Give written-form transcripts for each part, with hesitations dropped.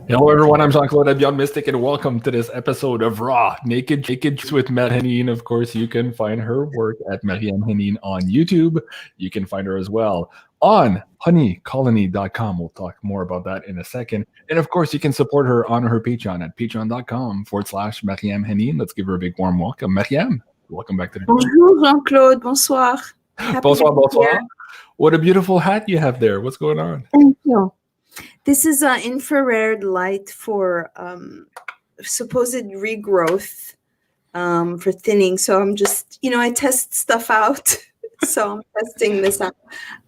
Hello, everyone. I'm Jean-Claude BeyondMystic, and welcome to this episode of Raw Naked Truth with MARYAM HENEIN. Of course, you can find her work at MARYAM HENEIN on YouTube. You can find her as well on honeycolony.com. We'll talk more about that in a second. And of course, you can support her on her Patreon at patreon.com/MARYAM HENEIN. Let's give her a big warm welcome. Maryam, welcome back to the show. Bonjour, Jean-Claude. Bonsoir. Bonsoir, bonsoir. What a beautiful hat you have there. What's going on? Thank you. This is infrared light for supposed regrowth for thinning. So I'm just, I test stuff out. So I'm testing this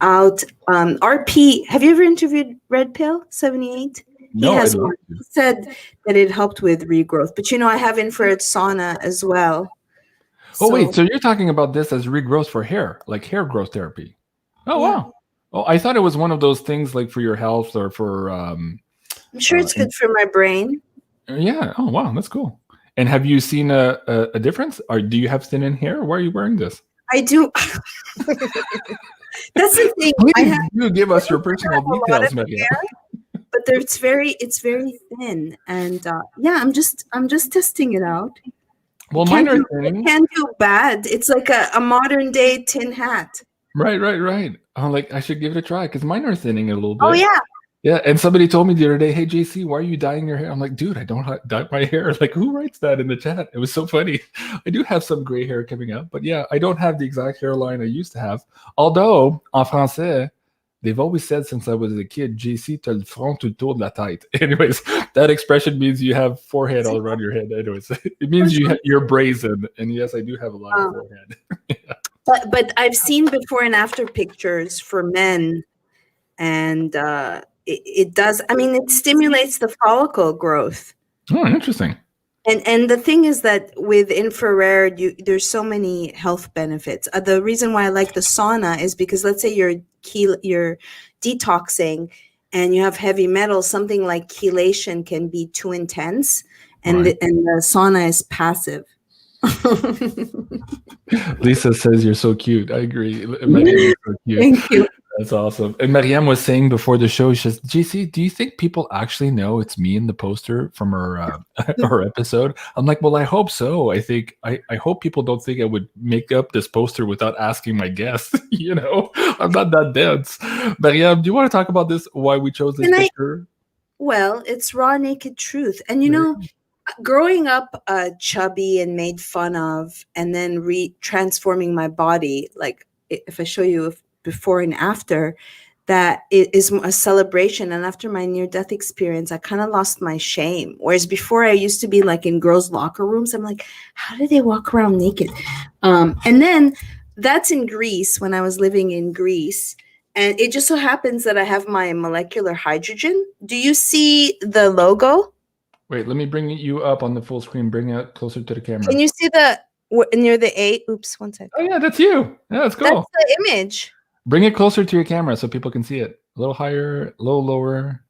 out. RP, have you ever interviewed Red Pill 78? No, he said that it helped with regrowth. But, I have infrared sauna as well. Oh, wait. So you're talking about this as regrowth for hair, like hair growth therapy. Oh, yeah. Wow. Oh, I thought it was one of those things like for your health or for... I'm sure it's good for my brain. Yeah. Oh, wow. That's cool. And have you seen a difference? Or do you have thinning hair? Why are you wearing this? I do. That's the thing. Please do give us your personal details, Maria. But it's very thin. And I'm just testing it out. Well, mine are thin. It can't do bad. It's like a modern day tin hat. Right. I'm like, I should give it a try because mine are thinning a little bit. Oh, yeah. Yeah, and somebody told me the other day, hey, JC, why are you dyeing your hair? I'm like, dude, I don't dye my hair. Like, who writes that in the chat? It was so funny. I do have some gray hair coming out, but yeah, I don't have the exact hairline I used to have. Although, en français, they've always said since I was a kid, JC, t'as le front tout le tour de la tête. Anyways, that expression means you have forehead all around your head. Anyways, it means you're brazen. And yes, I do have a lot of forehead. Yeah. But I've seen before and after pictures for men, and it does. I mean, it stimulates the follicle growth. Oh, interesting. And the thing is that with infrared, there's so many health benefits. The reason why I like the sauna is because let's say you're detoxing and you have heavy metals, something like chelation can be too intense, and the sauna is passive. Lisa says you're so cute. I agree. You're so cute. Thank you. That's awesome. And Maryam was saying before the show, she says, JC, do you think people actually know it's me in the poster from her episode? I'm like, well, I hope so. I hope people don't think I would make up this poster without asking my guests. I'm not that dense. Maryam, do you want to talk about this? Why we chose this picture? Well, it's raw, naked truth. And growing up chubby and made fun of, and then transforming my body, like if I show you before and after, that it is a celebration. And after my near-death experience, I kind of lost my shame. Whereas before I used to be like in girls' locker rooms, I'm like, how do they walk around naked? And then that's in Greece, when I was living in Greece. And it just so happens that I have my molecular hydrogen. Do you see the logo? Wait, let me bring you up on the full screen. Bring it closer to the camera. Can you see near the 8? Oops, one second. Oh, yeah, that's you. Yeah, that's cool. That's the image. Bring it closer to your camera so people can see it. A little higher, a little lower.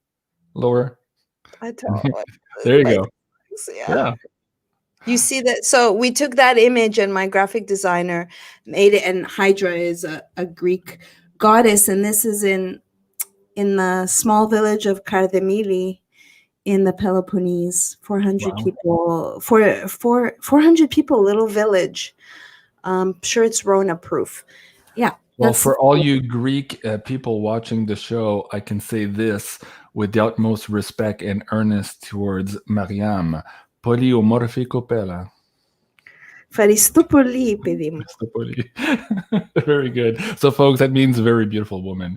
I don't know. There you go. Yeah. You see that? So we took that image, and my graphic designer made it. And Hydra is a Greek goddess, and this is in the small village of Kardemili in the Peloponnese. 400 people. 400 people, little village. Sure, it's Rona proof. Yeah. Well, for all you Greek people watching the show, I can say this with the utmost respect and earnest towards Maryam. Polyomorphicopela. Faristopoli pedimos. Very good. So, folks, that means a very beautiful woman,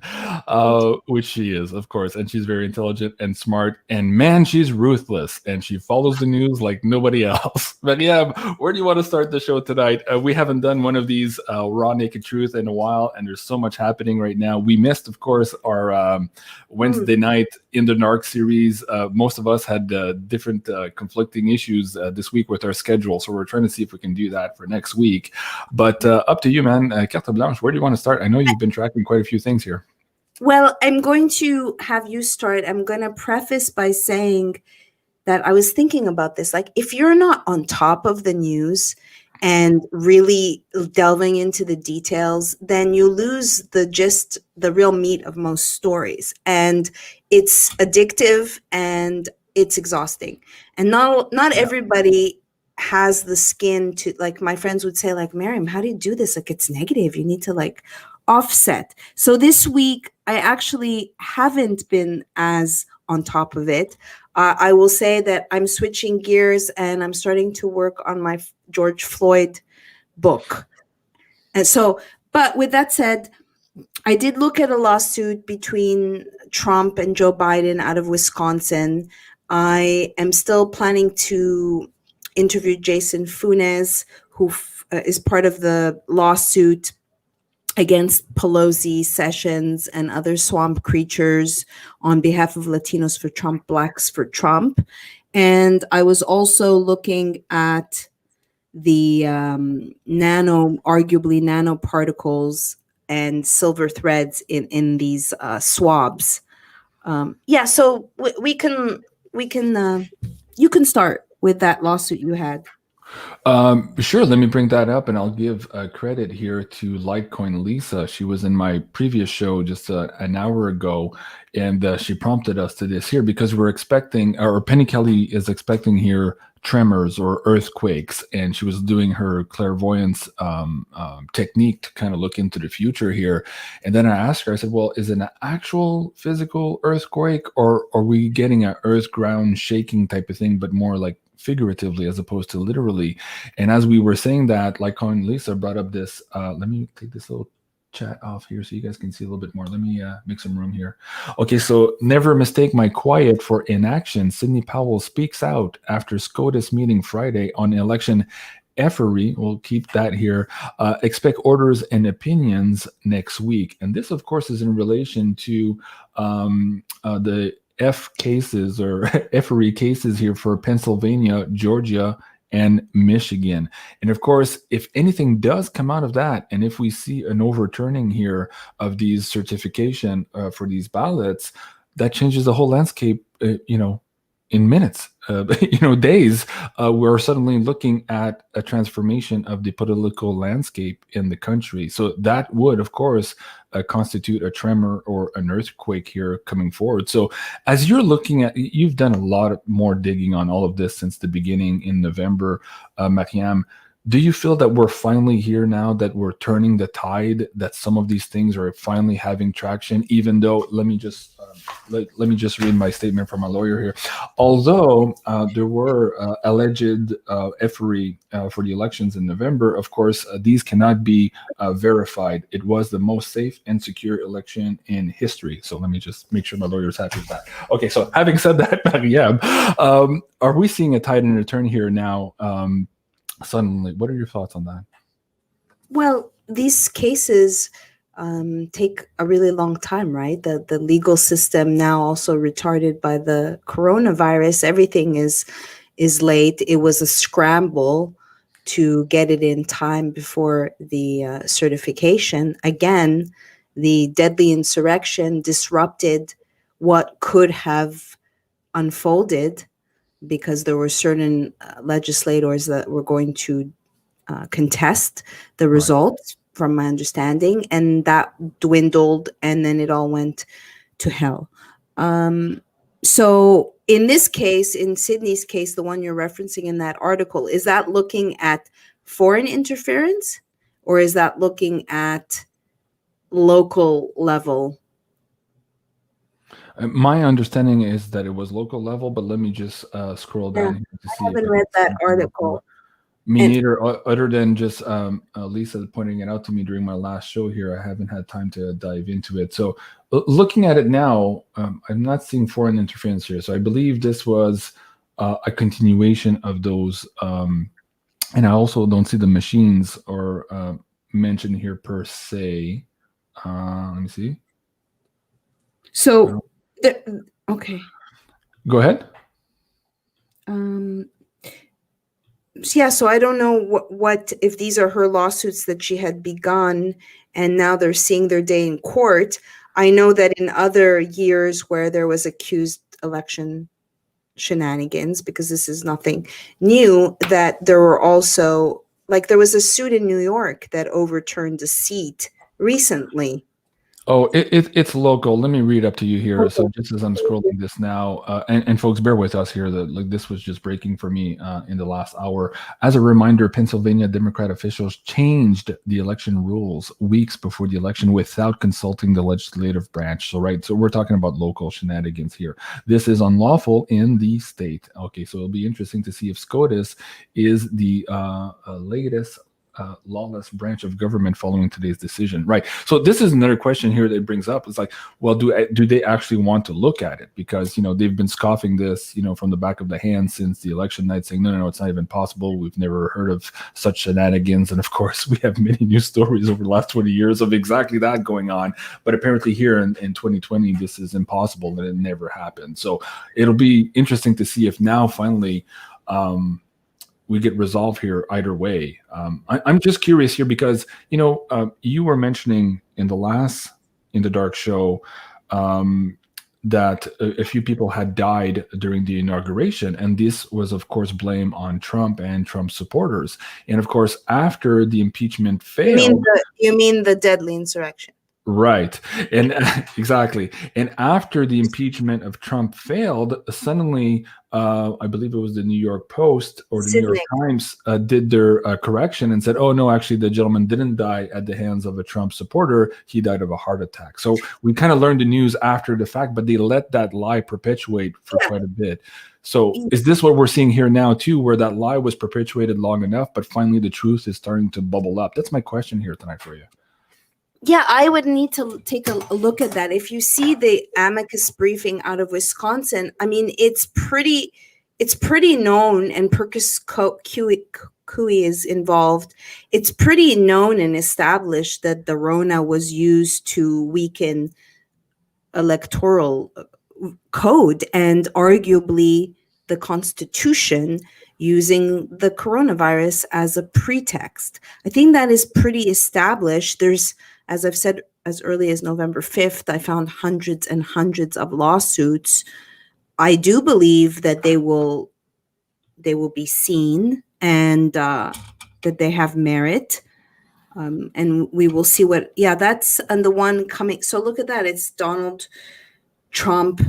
which she is, of course. And she's very intelligent and smart. And, man, she's ruthless. And she follows the news like nobody else. But, yeah, where do you want to start the show tonight? We haven't done one of these Raw Naked Truth in a while. And there's so much happening right now. We missed, of course, our Wednesday night in the NARC series. Most of us had different conflicting issues this week with our schedule. So we're trying to see if we can do that for next week. But up to you, man. Carte blanche, where do you want to start? I know you've been tracking quite a few things here. Well, I'm going to have you start. I'm going to preface by saying that I was thinking about this. Like, if you're not on top of the news and really delving into the details, then you lose the gist, the real meat of most stories. And it's addictive and it's exhausting. And not everybody has the skin to, like, my friends would say, like, Miriam, how do you do this? Like, it's negative. You need to like offset. So this week, I actually haven't been as on top of it. I will say that I'm switching gears and I'm starting to work on my George Floyd book. And so, but with that said, I did look at a lawsuit between Trump and Joe Biden out of Wisconsin. I am still planning to interview Jason Funes, who is part of the lawsuit against Pelosi, Sessions, and other swamp creatures on behalf of Latinos for Trump, Blacks for Trump. And I was also looking at the arguably nanoparticles and silver threads in these swabs. Yeah, so we can you can start with that lawsuit you had. Sure, let me bring that up, and I'll give credit here to Litecoin Lisa. She was in my previous show just an hour ago, and she prompted us to this here because we're expecting, or Penny Kelly is expecting here tremors or earthquakes, and she was doing her clairvoyance technique to kind of look into the future here. And then I asked her, I said, well, is it an actual physical earthquake, or are we getting an earth ground shaking type of thing, but more like figuratively as opposed to literally? And as we were saying that, like on Lisa brought up this, let me take this little chat off here so you guys can see a little bit more. Let me make some room here. Okay, so never mistake my quiet for inaction. Sidney Powell speaks out after SCOTUS meeting Friday on election effery. We'll keep that here. Expect orders and opinions next week. And this, of course, is in relation to the F cases or effery cases here for Pennsylvania, Georgia, and Michigan. And of course, if anything does come out of that, and if we see an overturning here of these certification for these ballots, that changes the whole landscape, in minutes, days. We're suddenly looking at a transformation of the political landscape in the country. So that would, of course, constitute a tremor or an earthquake here coming forward. So as you're looking at, you've done a lot more digging on all of this since the beginning in November, MARYAM. Do you feel that we're finally here now, that we're turning the tide, that some of these things are finally having traction, even though, let me just read my statement from my lawyer here. Although there were alleged effery for the elections in November, of course, these cannot be verified. It was the most safe and secure election in history. So let me just make sure my lawyer's happy with that. Okay, so having said that, MARYAM, are we seeing a tide and a turn here now? Suddenly, what are your thoughts on that? Well, these cases take a really long time, right? The legal system now also retarded by the coronavirus. Everything is late. It was a scramble to get it in time before the certification. Again, the deadly insurrection disrupted what could have unfolded, because there were certain legislators that were going to contest the results, from my understanding, and that dwindled, and then it all went to hell. So in this case, in Sydney's case, the one you're referencing in that article, is that looking at foreign interference, or is that looking at local level? My understanding is that it was local level, but let me just scroll down here to see. I haven't read that article. Me neither, other than just Lisa pointing it out to me during my last show here. I haven't had time to dive into it. So looking at it now, I'm not seeing foreign interference here. So I believe this was a continuation of those. And I also don't see the machines or mentioned here per se. Let me see. So, okay. Go ahead. Yeah, so I don't know what if these are her lawsuits that she had begun and now they're seeing their day in court. I know that in other years where there was accused election shenanigans, because this is nothing new, that there were also Like there was a suit in New York that overturned a seat recently. Oh, it's local. Let me read up to you here. So just as I'm scrolling this now, and folks, bear with us here. That like this was just breaking for me in the last hour. As a reminder, Pennsylvania Democrat officials changed the election rules weeks before the election without consulting the legislative branch. So right, so we're talking about local shenanigans here. This is unlawful in the state. Okay, so it'll be interesting to see if SCOTUS is the latest lawless branch of government following today's decision. Right. So this is another question here that it brings up. It's like, well, do they actually want to look at it? Because, you know, they've been scoffing this, you know, from the back of the hand since the election night, saying, no, it's not even possible. We've never heard of such shenanigans. And of course, we have many news stories over the last 20 years of exactly that going on. But apparently here in 2020, this is impossible and it never happened. So it'll be interesting to see if now finally, we get resolved here either way. I'm just curious here because, you know, you were mentioning in the last In the Dark show that a few people had died during the inauguration. And this was, of course, blame on Trump and Trump supporters. And of course, after the impeachment failed. You mean the deadly insurrection? Right. And exactly. And after the impeachment of Trump failed, suddenly, I believe it was the New York Post or the New York Times did their correction and said, oh, no, actually, the gentleman didn't die at the hands of a Trump supporter. He died of a heart attack. So we kind of learned the news after the fact, but they let that lie perpetuate for quite a bit. So is this what we're seeing here now, too, where that lie was perpetuated long enough, but finally the truth is starting to bubble up? That's my question here tonight for you. Yeah, I would need to take a look at that. If you see the amicus briefing out of Wisconsin, I mean, it's pretty known, and Perkis Coie is involved. It's pretty known and established that the Rona was used to weaken electoral code and arguably the Constitution, using the coronavirus as a pretext. I think that is pretty established. There's, as I've said, as early as November 5th, I found hundreds and hundreds of lawsuits. I do believe that they will be seen and that they have merit. And we will see what, that's and the one coming. So look at that. It's Donald Trump.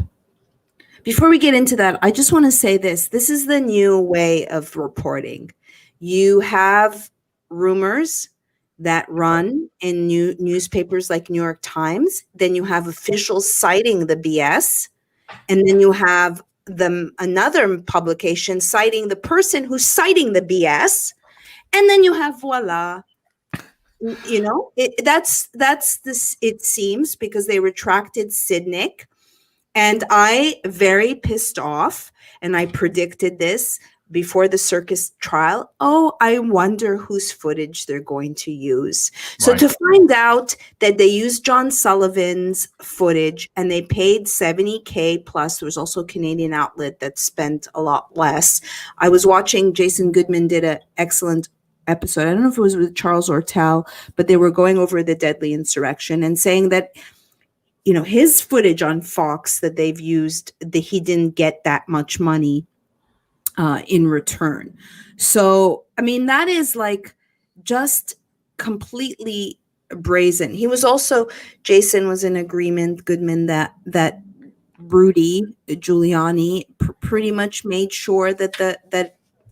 Before we get into that, I just want to say this. This is the new way of reporting. You have rumors that run in newspapers like New York Times. Then you have officials citing the BS. And then you have another publication citing the person who's citing the BS. And then you have voila. You know, that's this, it seems, because they retracted Sidnick. And I very pissed off, and I predicted this before the circus trial. Oh, I wonder whose footage they're going to use. So to find out that they used John Sullivan's footage and they paid $70K plus, there was also a Canadian outlet that spent a lot less. I was watching, Jason Goodman did an excellent episode. I don't know if it was with Charles Ortel, but they were going over the deadly insurrection and saying that, you know, his footage on Fox that they've used, that he didn't get that much money in return. So, I mean, that is like just completely brazen. He was also, Jason was in agreement, Goodman, that Rudy Giuliani pretty much made sure that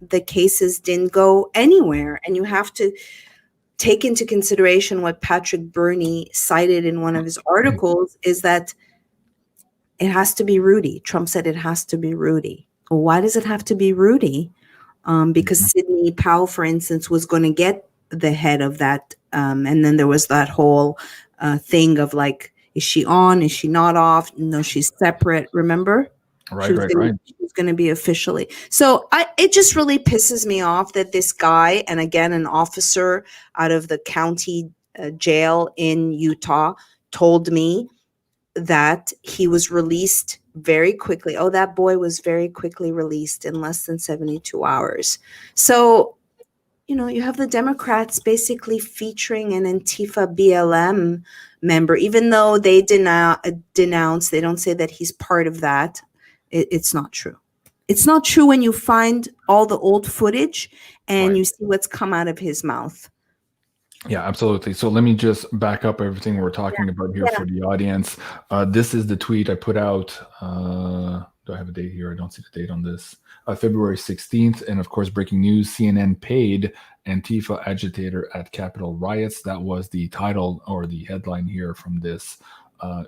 the cases didn't go anywhere. And you have to take into consideration what Patrick Burney cited in one of his articles, is that it has to be Rudy. Trump said it has to be Rudy. Well, why does it have to be Rudy? Because Sidney Powell, for instance, was going to get the head of that. And then there was that whole thing of like, is she on? Is she not off? No, she's separate. Remember? Right. She was going to be officially. So it just really pisses me off that this guy, and again, an officer out of the county jail in Utah, told me that he was released very quickly. Oh, that boy was very quickly released in less than 72 hours. So, you know, you have the Democrats basically featuring an Antifa BLM member, even though they denounce, they don't say that he's part of that. It's not true. It's not true when you find all the old footage and Right. you see what's come out of his mouth. Yeah, absolutely. So let me just back up everything we're talking about here for the audience. This is the tweet I put out. Do I have a date here? I don't see the date on this. February 16th. And of course, breaking news, CNN paid Antifa agitator at Capitol riots. That was the title or the headline here from this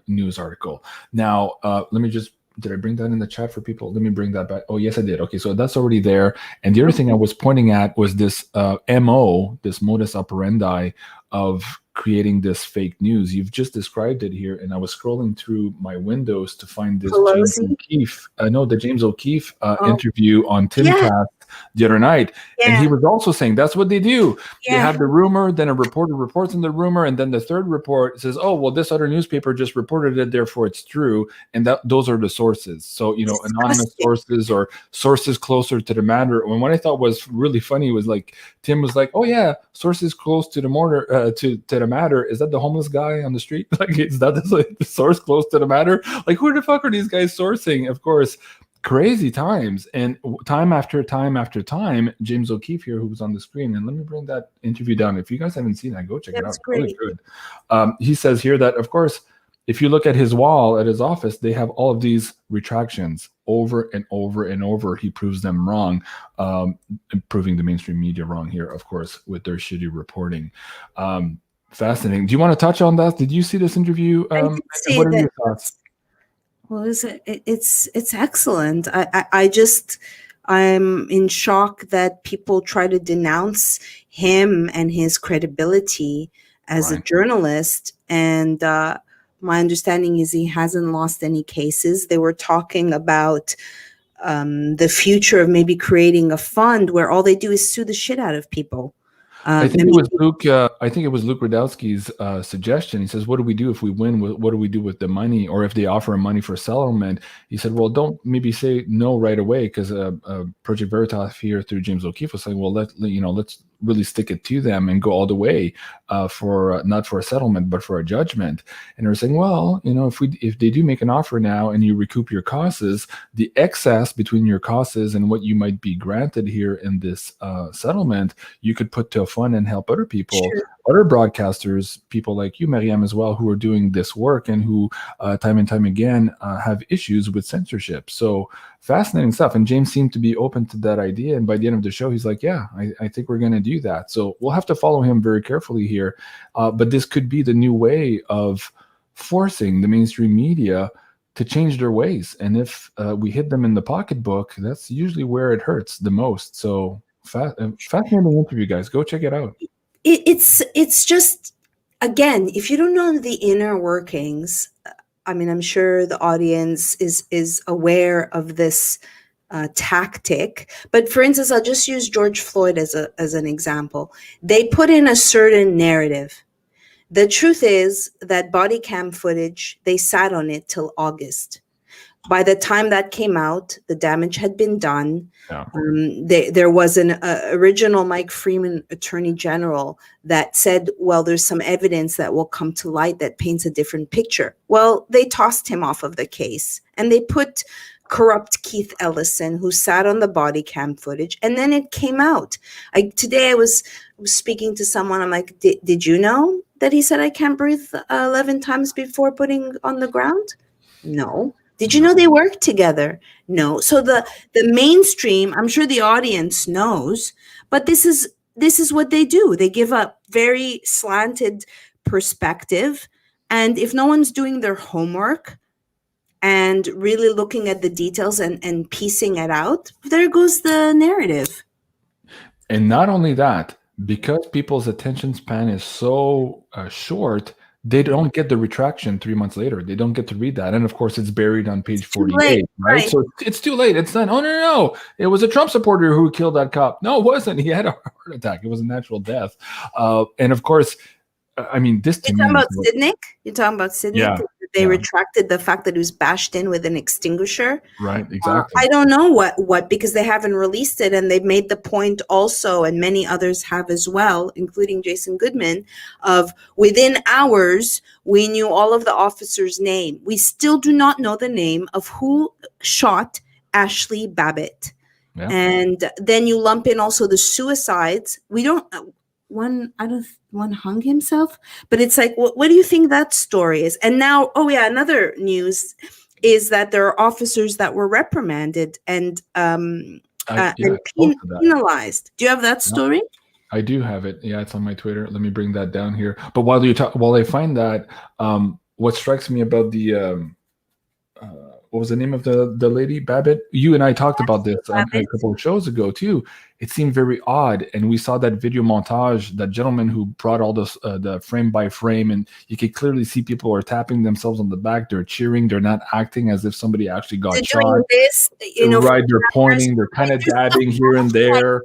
news article. Now, let me just, did I bring that in the chat for people? Let me bring that back. Oh, yes, I did. Okay, so that's already there. And the other thing I was pointing at was this MO, this modus operandi of creating this fake news. You've just described it here, and I was scrolling through my windows to find this James O'Keefe, the James O'Keefe interview on Timcast the other night. And he was also saying that's what they do. They have the rumor, then a reporter reports on the rumor, and then the third report says, oh, well, this other newspaper just reported it, therefore it's true. And those are the sources. So, anonymous sources or sources closer to the matter. And what I thought was really funny was like, Tim was like, oh yeah, sources close to the matter, to the matter. Is that the homeless guy on the street? Like, is that the source close to the matter? Like, who the fuck are these guys sourcing? Of course, crazy times, and time after time after time, James O'Keefe here, who was on the screen, and let me bring that interview down. If you guys haven't seen that, go check it out. Really good. He says here that, of course, if you look at his wall at his office, they have all of these retractions over and over and over. He proves them wrong, proving the mainstream media wrong here, of course, with their shitty reporting. Fascinating. Do you want to touch on that? Did you see this interview? I did see what are your thoughts? Well, it's excellent. I'm in shock that people try to denounce him and his credibility as a journalist. And my understanding is he hasn't lost any cases. They were talking about the future of maybe creating a fund where all they do is sue the shit out of people. I think it was Luke. I think it was Luke Radowski's suggestion. He says, "What do we do if we win? What do we do with the money? Or if they offer money for settlement?" He said, "Well, don't maybe say no right away, because Project Veritas here through James O'Keefe was saying, well, let's really stick it to them and go all the way for not for a settlement but for a judgment." And they're saying, well, if they do make an offer now and you recoup your costs, the excess between your costs and what you might be granted here in this settlement, you could put to a fund and help other people, other broadcasters, people like you, Maryam, as well, who are doing this work and who time and time again have issues with censorship. So fascinating stuff. And James seemed to be open to that idea. And by the end of the show, he's like, yeah, I think we're going to do that. So we'll have to follow him very carefully here. But this could be the new way of forcing the mainstream media to change their ways. And if we hit them in the pocketbook, that's usually where it hurts the most. So fascinating interview, guys. Go check it out. It's just, again, if you don't know the inner workings, I mean, I'm sure the audience is aware of this tactic. But for instance, I'll just use George Floyd as an example. They put in a certain narrative. The truth is that body cam footage, they sat on it till August. By the time that came out, the damage had been done. Yeah. There was an original Mike Freeman attorney general that said, well, there's some evidence that will come to light that paints a different picture. Well, they tossed him off of the case and they put corrupt Keith Ellison, who sat on the body cam footage, and then it came out. Today I was speaking to someone. I'm like, did you know that he said I can't breathe 11 times before putting on the ground? No. Did you know they work together? No. So the mainstream, I'm sure the audience knows, but this is what they do. They give a very slanted perspective. And if no one's doing their homework and really looking at the details and piecing it out, there goes the narrative. And not only that, because people's attention span is so short, they don't get the retraction 3 months later. They don't get to read that. And of course, it's buried on page 48, right? So it's too late. It's not, oh, no. It was a Trump supporter who killed that cop. No, it wasn't. He had a heart attack. It was a natural death. And of course, I mean, this to me. You're talking about Sidnick? Yeah. They retracted the fact that he was bashed in with an extinguisher. Right, exactly. I don't know what, because they haven't released it, and they've made the point also, and many others have as well, including Jason Goodman, of within hours, we knew all of the officers' name. We still do not know the name of who shot Ashley Babbitt. Yeah. And then you lump in also the suicides. We don't, one hung himself, but it's like, what do you think that story is? And now, oh yeah, another news is that there are officers that were reprimanded and penalized. Do you have that story? I do have it. Yeah, it's on my Twitter. Let me bring that down here. But while I find that, what strikes me about the what was the name of the lady, Babbitt? You and I talked about this a couple of shows ago too. It seemed very odd, and we saw that video montage. That gentleman who brought all this, the frame by frame, and you could clearly see people are tapping themselves on the back. They're cheering. They're not acting as if somebody actually got shot. Doing this, right? They're pointing. They're kind of dabbing here and there.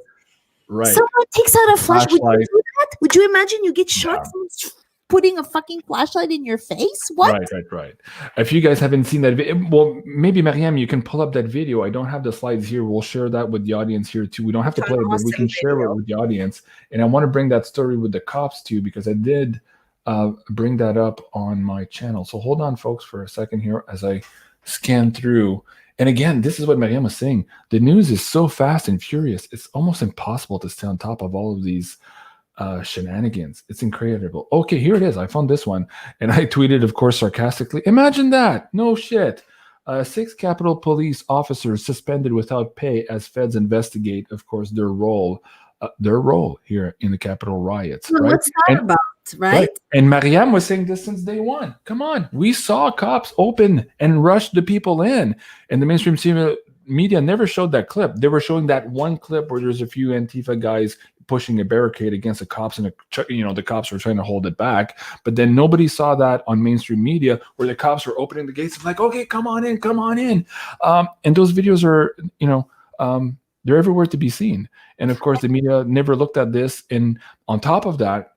Right. Someone takes out a flashlight. Would you do that? Would you imagine you get shot? Yeah. Putting a fucking flashlight in your face? What? Right. If you guys haven't seen that video, well, maybe Maryam, you can pull up that video. I don't have the slides here. We'll share that with the audience here too. We don't have to play it, but we can share it with the audience. And I want to bring that story with the cops too, because I did bring that up on my channel. So hold on, folks, for a second here as I scan through. And again, this is what Maryam was saying. The news is so fast and furious. It's almost impossible to stay on top of all of these shenanigans. It's incredible. Okay, here it is. I found this one, and I tweeted, of course, sarcastically, imagine that. No shit. 6 Capitol Police officers suspended without pay as feds investigate, of course, their role here in the Capitol riots. Well, right? What's that about, right? And Maryam was saying this since day one. Come on, we saw cops open and rush the people in, and the mainstream media never showed that clip. They were showing that one clip where there's a few Antifa guys pushing a barricade against the cops, and the cops were trying to hold it back. But then nobody saw that on mainstream media where the cops were opening the gates, like, okay, come on in. And those videos are, they're everywhere to be seen. And of course, the media never looked at this. And on top of that,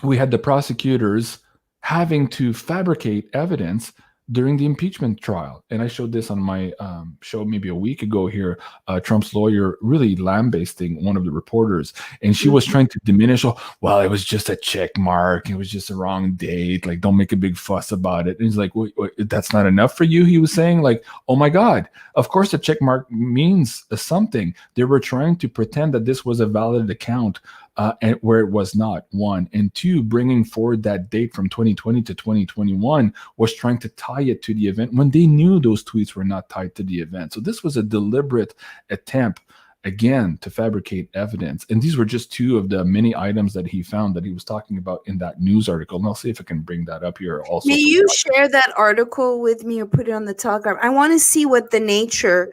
we had the prosecutors having to fabricate evidence during the impeachment trial. And I showed this on my show maybe a week ago here, Trump's lawyer really lambasting one of the reporters. And she was trying to diminish, it was just a check mark. It was just a wrong date. Like, don't make a big fuss about it. And he's like, wait, that's not enough for you? He was saying, like, oh my God, of course a check mark means something. They were trying to pretend that this was a valid account, and where it was not, one. And two, bringing forward that date from 2020 to 2021 was trying to tie it to the event when they knew those tweets were not tied to the event. So this was a deliberate attempt, again, to fabricate evidence. And these were just two of the many items that he found that he was talking about in that news article. And I'll see if I can bring that up here also. May you share that article with me or put it on the Telegram? I want to see what the nature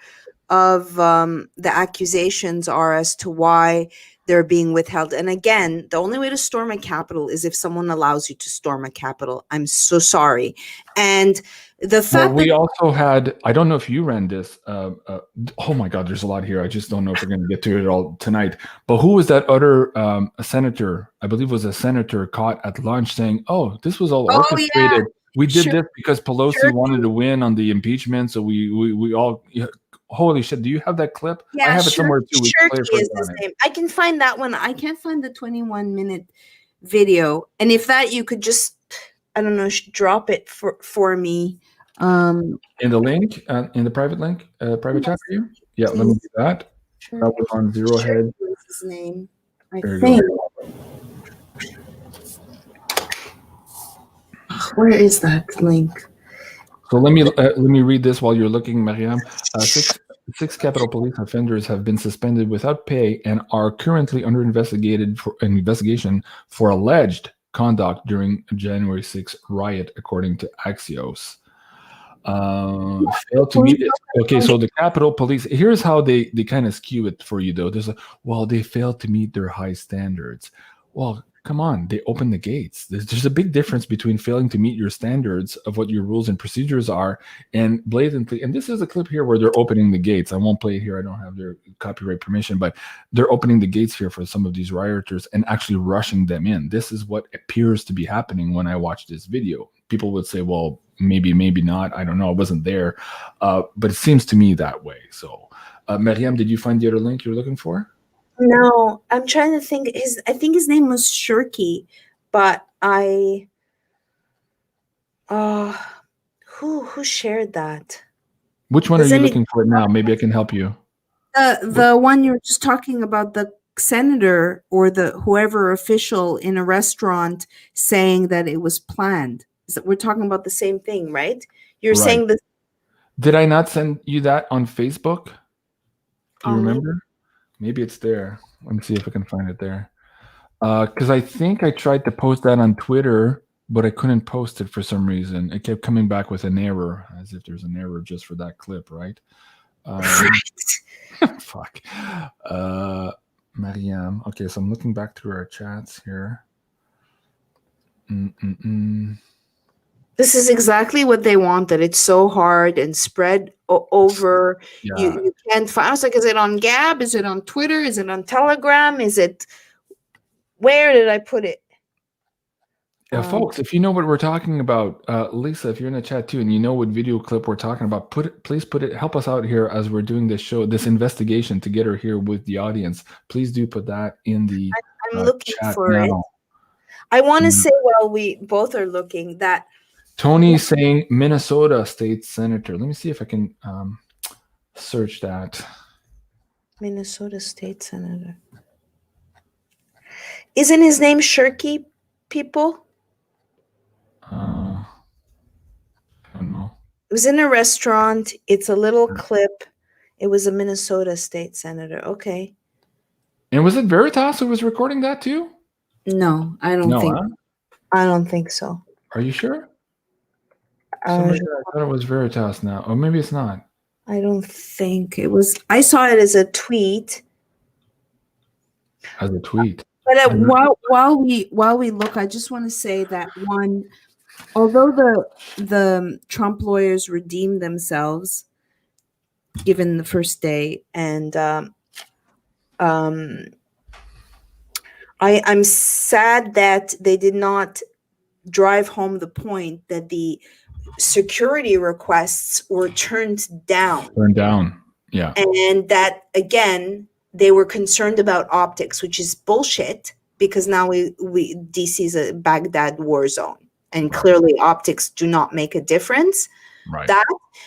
of the accusations are as to why they're being withheld. And again, the only way to storm a Capitol is if someone allows you to storm a Capitol. I'm so sorry. And the fact we also had, I don't know if you ran this. Oh my God, there's a lot here. I just don't know if we're going to get to it all tonight. But who was that other a senator? I believe it was a senator caught at lunch saying, "Oh, this was all orchestrated. Yeah. We did this because Pelosi wanted to win on the impeachment. So we all." Holy shit, do you have that clip? Yeah, I have it somewhere too. Shirkey is his name. I can find that one. I can't find the 21-minute video. And if that, you could just, I don't know, drop it for me. In the link, in the private link, private chat for you? Yeah, let me do that. Sure. That was on Zero Head. What's his name? I think. Where is that link? So let me read this while you're looking, Maryam. Six Capitol Police offenders have been suspended without pay and are currently under investigation for alleged conduct during January 6th riot, according to Axios. Failed to meet it. Okay, so the Capitol Police. Here's how they kind of skew it for you, though. There's they failed to meet their high standards. Well, come on, they opened the gates. There's a big difference between failing to meet your standards of what your rules and procedures are and blatantly, and this is a clip here where they're opening the gates. I won't play it here. I don't have their copyright permission, but they're opening the gates here for some of these rioters and actually rushing them in. This is what appears to be happening when I watch this video. People would say, well, maybe not. I don't know. I wasn't there. But it seems to me that way. So, Maryam, did you find the other link you're looking for? No, I'm trying to think. I think his name was Shirkey, but who shared that? Which one are Does you looking for now? Maybe I can help you. the one you're just talking about, the senator or the whoever official in a restaurant saying that it was planned. We're talking about the same thing, right? You're Right. saying that. Did I not send you that on Facebook? Do you remember? Maybe it's there. Let me see if I can find it there. Because I think I tried to post that on Twitter, but I couldn't post it for some reason. It kept coming back with an error, as if there's an error just for that clip, right? Fuck. MARYAM. Okay, so I'm looking back through our chats here. This is exactly what they wanted. It's so hard and spread over. Yeah. You can't find. I was like, is it on Gab? Is it on Twitter? Is it on Telegram? Is it? Where did I put it? Folks, if you know what we're talking about, Lisa, if you're in the chat too, and you know what video clip we're talking about, please put it. Help us out here as we're doing this show, this investigation together here with the audience. Please do put that in the I'm looking chat for now. it. I want to say while we both are looking that Tony's saying Minnesota state senator. Let me see if I can search that. Minnesota state senator. Isn't his name Shirkey, people? I don't know. It was in a restaurant. It's a little clip. It was a Minnesota state senator. Okay. And was it Veritas who was recording that too? No, I don't think. I don't think so. Are you sure? I thought it was Veritas now. Or maybe it's not. I don't think it was. I saw it as a tweet. As a tweet. But while we look, I just want to say that one, although the Trump lawyers redeemed themselves, given the first day, and I'm sad that they did not drive home the point that the security requests were turned down. Turned down, yeah. And that, again, they were concerned about optics, which is bullshit, because now DC is a Baghdad war zone. And clearly optics do not make a difference. Right. That,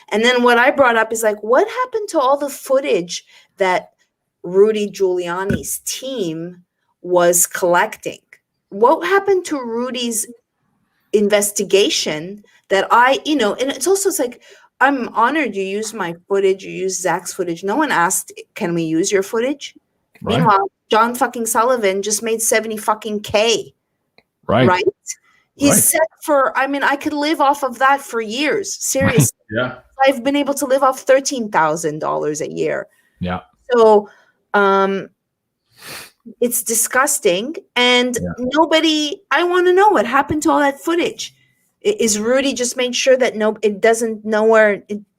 and then what I brought up is like, what happened to all the footage that Rudy Giuliani's team was collecting? What happened to Rudy's investigation that and it's also, it's like, I'm honored you use my footage, you use Zach's footage. No one asked, can we use your footage? Right. Meanwhile, John fucking Sullivan just made 70 fucking K. Right? He's set for, I could live off of that for years. Seriously. Yeah. I've been able to live off $13,000 a year. Yeah. So, it's disgusting. And nobody, I want to know what happened to all that footage. Is Rudy just made sure that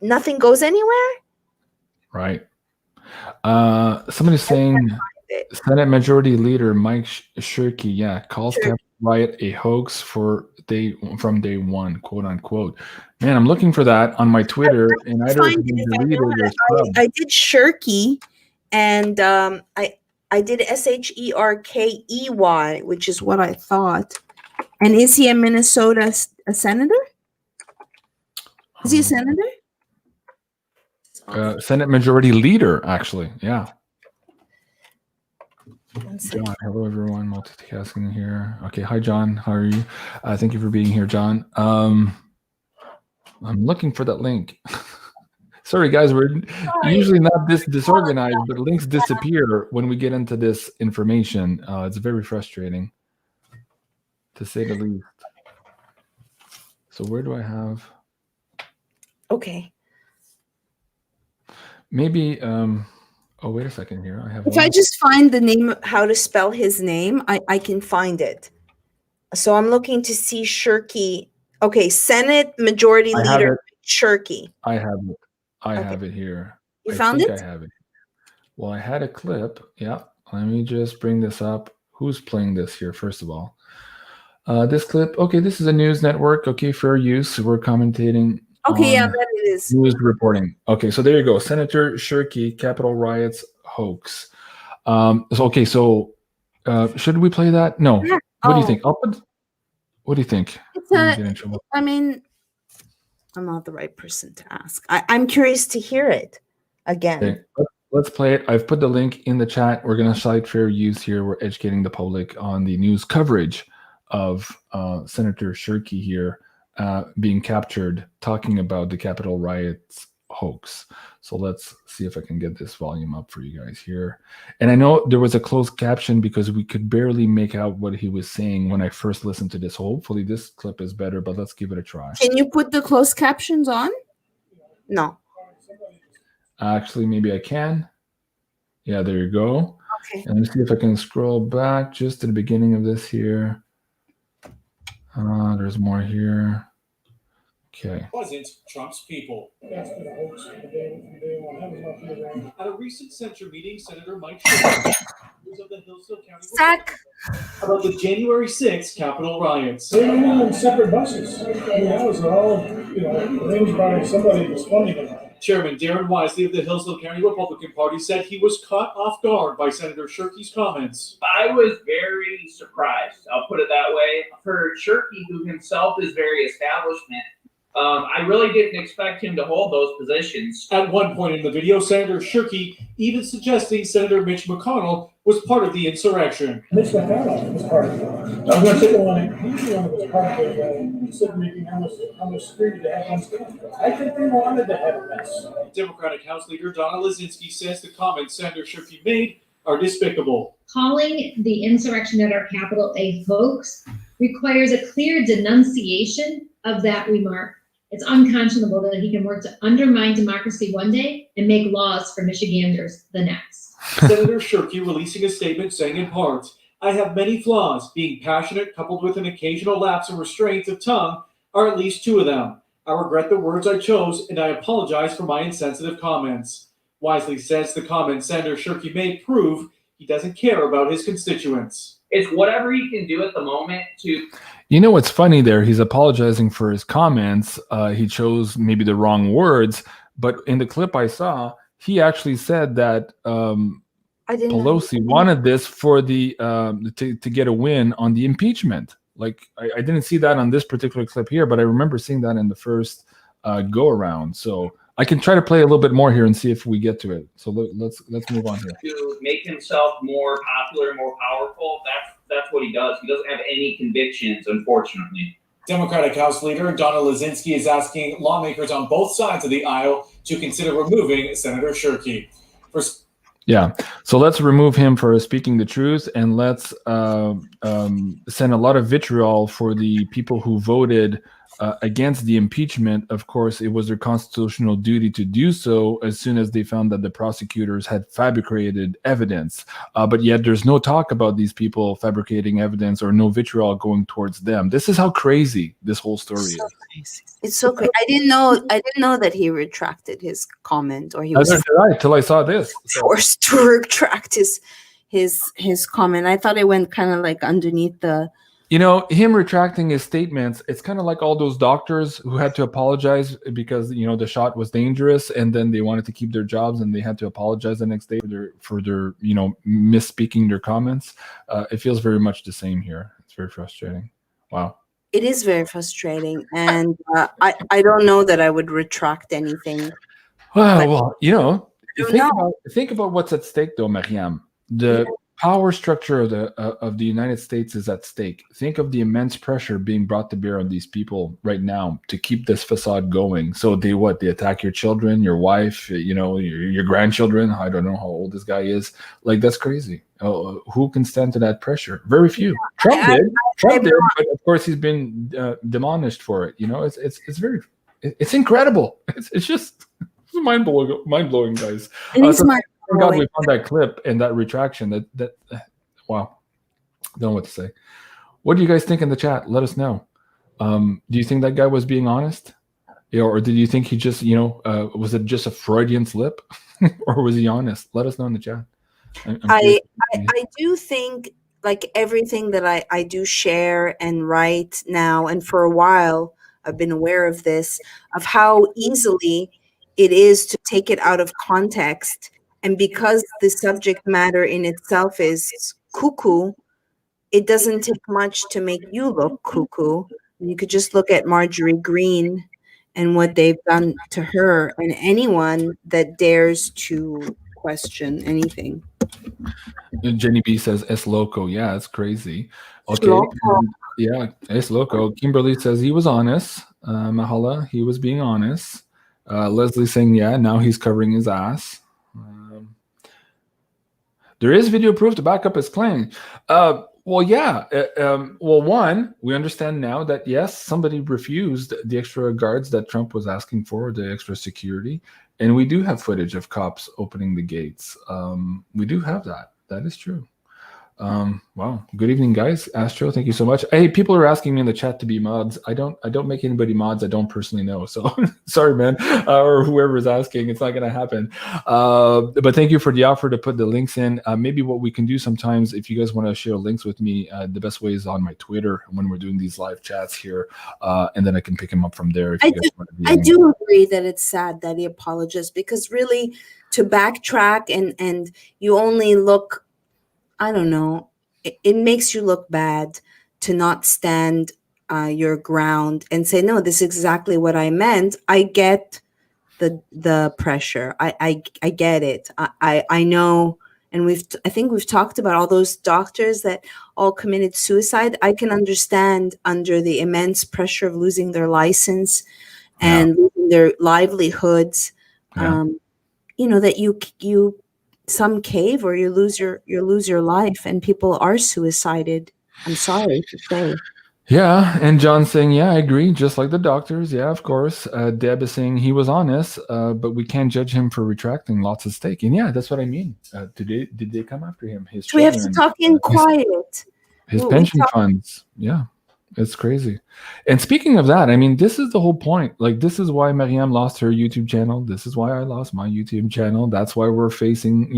nothing goes anywhere? Right. Somebody's saying Senate Majority Leader Mike Shirkey, calls Capitol riot a hoax from day one, quote unquote. Man, I'm looking for that on my Twitter, and I did Shirkey, and I did Sherkey, which is what I thought. And is he a Minnesota senator? Is he a senator? Senate Majority Leader, actually. Yeah. John, hello everyone. Multitasking here. Okay, hi John. How are you? Thank you for being here, John. I'm looking for that link. Sorry, guys. We're usually not this disorganized, but links disappear when we get into this information. It's very frustrating, to say the least. So where do I have? Okay. Maybe. Oh, wait a second here. I have. If I just find the name, how to spell his name, I can find it. So I'm looking to see Shirkey. Okay, Senate Majority Leader Shirkey. I have it. I have it here. You found it? I have it. Well, I had a clip. Yeah. Let me just bring this up. Who's playing this here, first of all? This clip. Okay, this is a news network. Okay, fair use. We're commentating. Okay, yeah, that it is. News reporting. Okay, so there you go. Senator Shirkey, Capitol riots hoax. So should we play that? No. Yeah. What do you think? What do you think? I'm not the right person to ask. I'm curious to hear it again. Okay. Let's play it. I've put the link in the chat. We're going to cite fair use here. We're educating the public on the news coverage of Senator Shirkey here being captured talking about the Capitol riots hoax. So let's see if I can get this volume up for you guys here. And I know there was a closed caption because we could barely make out what he was saying when I first listened to this. Hopefully this clip is better, but let's give it a try. Can you put the closed captions on? No. Actually, maybe I can. Yeah, there you go. Okay. And let's see if I can scroll back just to the beginning of this here. There's more here. Okay. Wasn't Trump's people. At a recent censure meeting, Senator Mike Shirkey of the Hillsdale County about the January 6th Capitol riots. They were on separate buses. I mean, that was all, arranged by somebody who was funding it. Chairman Darren Wisely of the Hillsdale County Republican Party said he was caught off guard by Senator Shirkey's comments. I was very surprised, I'll put it that way. For Shirkey, who himself is very establishment, I really didn't expect him to hold those positions. At one point in the video, Senator Shirkey even suggesting Senator Mitch McConnell was part of the insurrection. Mitch McConnell was part of it. I was going to say the one, he's the one that was part of the decision-making, how much security to have on stand. I think they wanted to have a mess. Democratic House Leader Donna Lazinski says the comments Senator Shirkey made are despicable. Calling the insurrection at our Capitol a hoax requires a clear denunciation of that remark. It's unconscionable that he can work to undermine democracy one day and make laws for Michiganders the next. Senator Shirkey releasing a statement saying in part, I have many flaws. Being passionate coupled with an occasional lapse in restraint of tongue are at least two of them. I regret the words I chose and I apologize for my insensitive comments. Wisely says the comments Senator Shirkey made prove he doesn't care about his constituents. It's whatever he can do at the moment to... You know what's funny there? He's apologizing for his comments. He chose maybe the wrong words, but in the clip I saw, he actually said that Pelosi wanted this for the to get a win on the impeachment. Like I didn't see that on this particular clip here, but I remember seeing that in the first go around. So I can try to play a little bit more here and see if we get to it. So let's move on here. To make himself more popular, more powerful, that's what he does. He doesn't have any convictions, unfortunately. Democratic House Leader Donna Lazinski is asking lawmakers on both sides of the aisle to consider removing Senator Shirkey. Yeah, so let's remove him for speaking the truth, and let's send a lot of vitriol for the people who voted against the impeachment. Of course, it was their constitutional duty to do so as soon as they found that the prosecutors had fabricated evidence. But yet there's no talk about these people fabricating evidence or no vitriol going towards them. This is how crazy this whole story is. Crazy. It's so crazy. I didn't know that he retracted his comment, or he was till I saw this. forced to retract his comment. I thought it went kind of like underneath the... him retracting his statements, it's kind of like all those doctors who had to apologize because, the shot was dangerous and then they wanted to keep their jobs and they had to apologize the next day for their misspeaking their comments. It feels very much the same here. It's very frustrating. Wow. It is very frustrating. And I don't know that I would retract anything. Well, think about what's at stake though, MARYAM. The power structure of the United States is at stake. Think of the immense pressure being brought to bear on these people right now to keep this facade going. So they attack your children, your wife, your grandchildren. I don't know how old this guy is. Like, that's crazy. Who can stand to that pressure? Very few. Trump did, but of course he's been demolished for it. It's incredible. It's just mind blowing, guys. Thank God we found that clip and that retraction. That wow, don't know what to say. What do you guys think in the chat? Let us know. Do you think that guy was being honest, or did you think he just was it just a Freudian slip, or was he honest? Let us know in the chat. I do think, like everything that I do share and write now, and for a while I've been aware of this, of how easily it is to take it out of context. And because the subject matter in itself is cuckoo, it doesn't take much to make you look cuckoo. You could just look at Marjorie Greene, and what they've done to her and anyone that dares to question anything. Jenny B says es loco. Yeah, it's crazy. Okay. Loco. Yeah, es loco. Kimberly says he was honest. Mahala, he was being honest. Leslie saying, yeah, now he's covering his ass. There is video proof to back up his claim. Well, yeah. Well, one, we understand now that, yes, somebody refused the extra guards that Trump was asking for, the extra security. And we do have footage of cops opening the gates. We do have that. That is true. Wow. Good evening, guys. Astro, thank you so much. Hey, people are asking me in the chat to be mods. I don't make anybody mods I don't personally know. So sorry, man, or whoever's asking, it's not going to happen. But thank you for the offer to put the links in. Maybe what we can do sometimes, if you guys want to share links with me, the best way is on my Twitter when we're doing these live chats here, and then I can pick them up from there. If you guys want to be I do agree that it's sad that he apologized, because really to backtrack and you only look, I don't know, it makes you look bad to not stand your ground and say, no, this is exactly what I meant. I get the pressure. I get it. I know. And I think we've talked about all those doctors that all committed suicide. I can understand under the immense pressure of losing their license and losing their livelihoods. You know, that you some cave or you lose your life, and people are suicided. I'm sorry to say. Yeah, and John's saying, yeah, I agree, just like the doctors. Yeah, of course. Deb is saying he was honest, but we can't judge him for retracting lots of stake. And yeah, that's what I mean. Did they come after him? His we have to talk in quiet. His pension funds. Yeah, it's crazy. And speaking of that, I mean, this is the whole point. Like, this is why MARYAM lost her YouTube channel. This is why I lost my YouTube channel. That's why we're facing,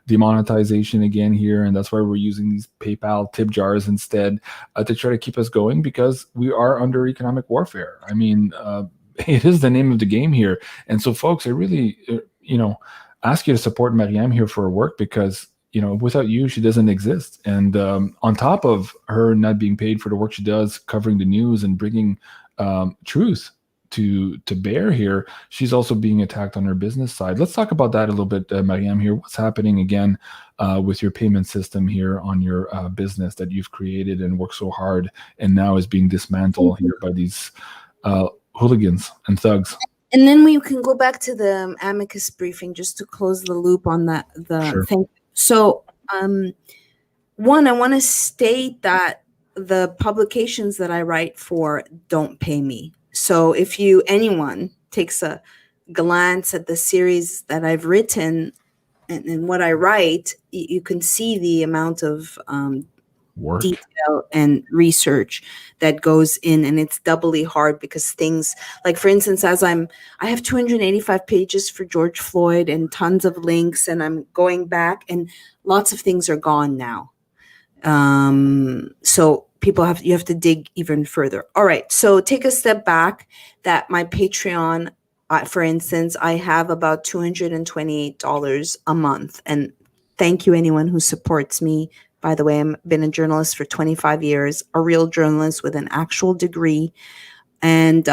demonetization again here. And that's why we're using these PayPal tip jars instead to try to keep us going, because we are under economic warfare. I mean, it is the name of the game here. And so, folks, I really, ask you to support MARYAM here for her work, because without you, she doesn't exist. And on top of her not being paid for the work she does, covering the news and bringing truth to bear here, she's also being attacked on her business side. Let's talk about that a little bit, MARYAM, here. What's happening again with your payment system here on your business that you've created and worked so hard, and now is being dismantled here by these hooligans and thugs? And then we can go back to the amicus briefing just to close the loop on that. Sure. Thing. So, one, I want to state that the publications that I write for don't pay me. So if anyone takes a glance at the series that I've written and what I write, you can see the amount of work, detail and research that goes in, and it's doubly hard because things like, for instance, I have 285 pages for George Floyd and tons of links, and I'm going back, and lots of things are gone now. So you have to dig even further. All right, so take a step back. That my Patreon, for instance, I have about $228 a month, and thank you anyone who supports me. By the way, I've been a journalist for 25 years, a real journalist with an actual degree. And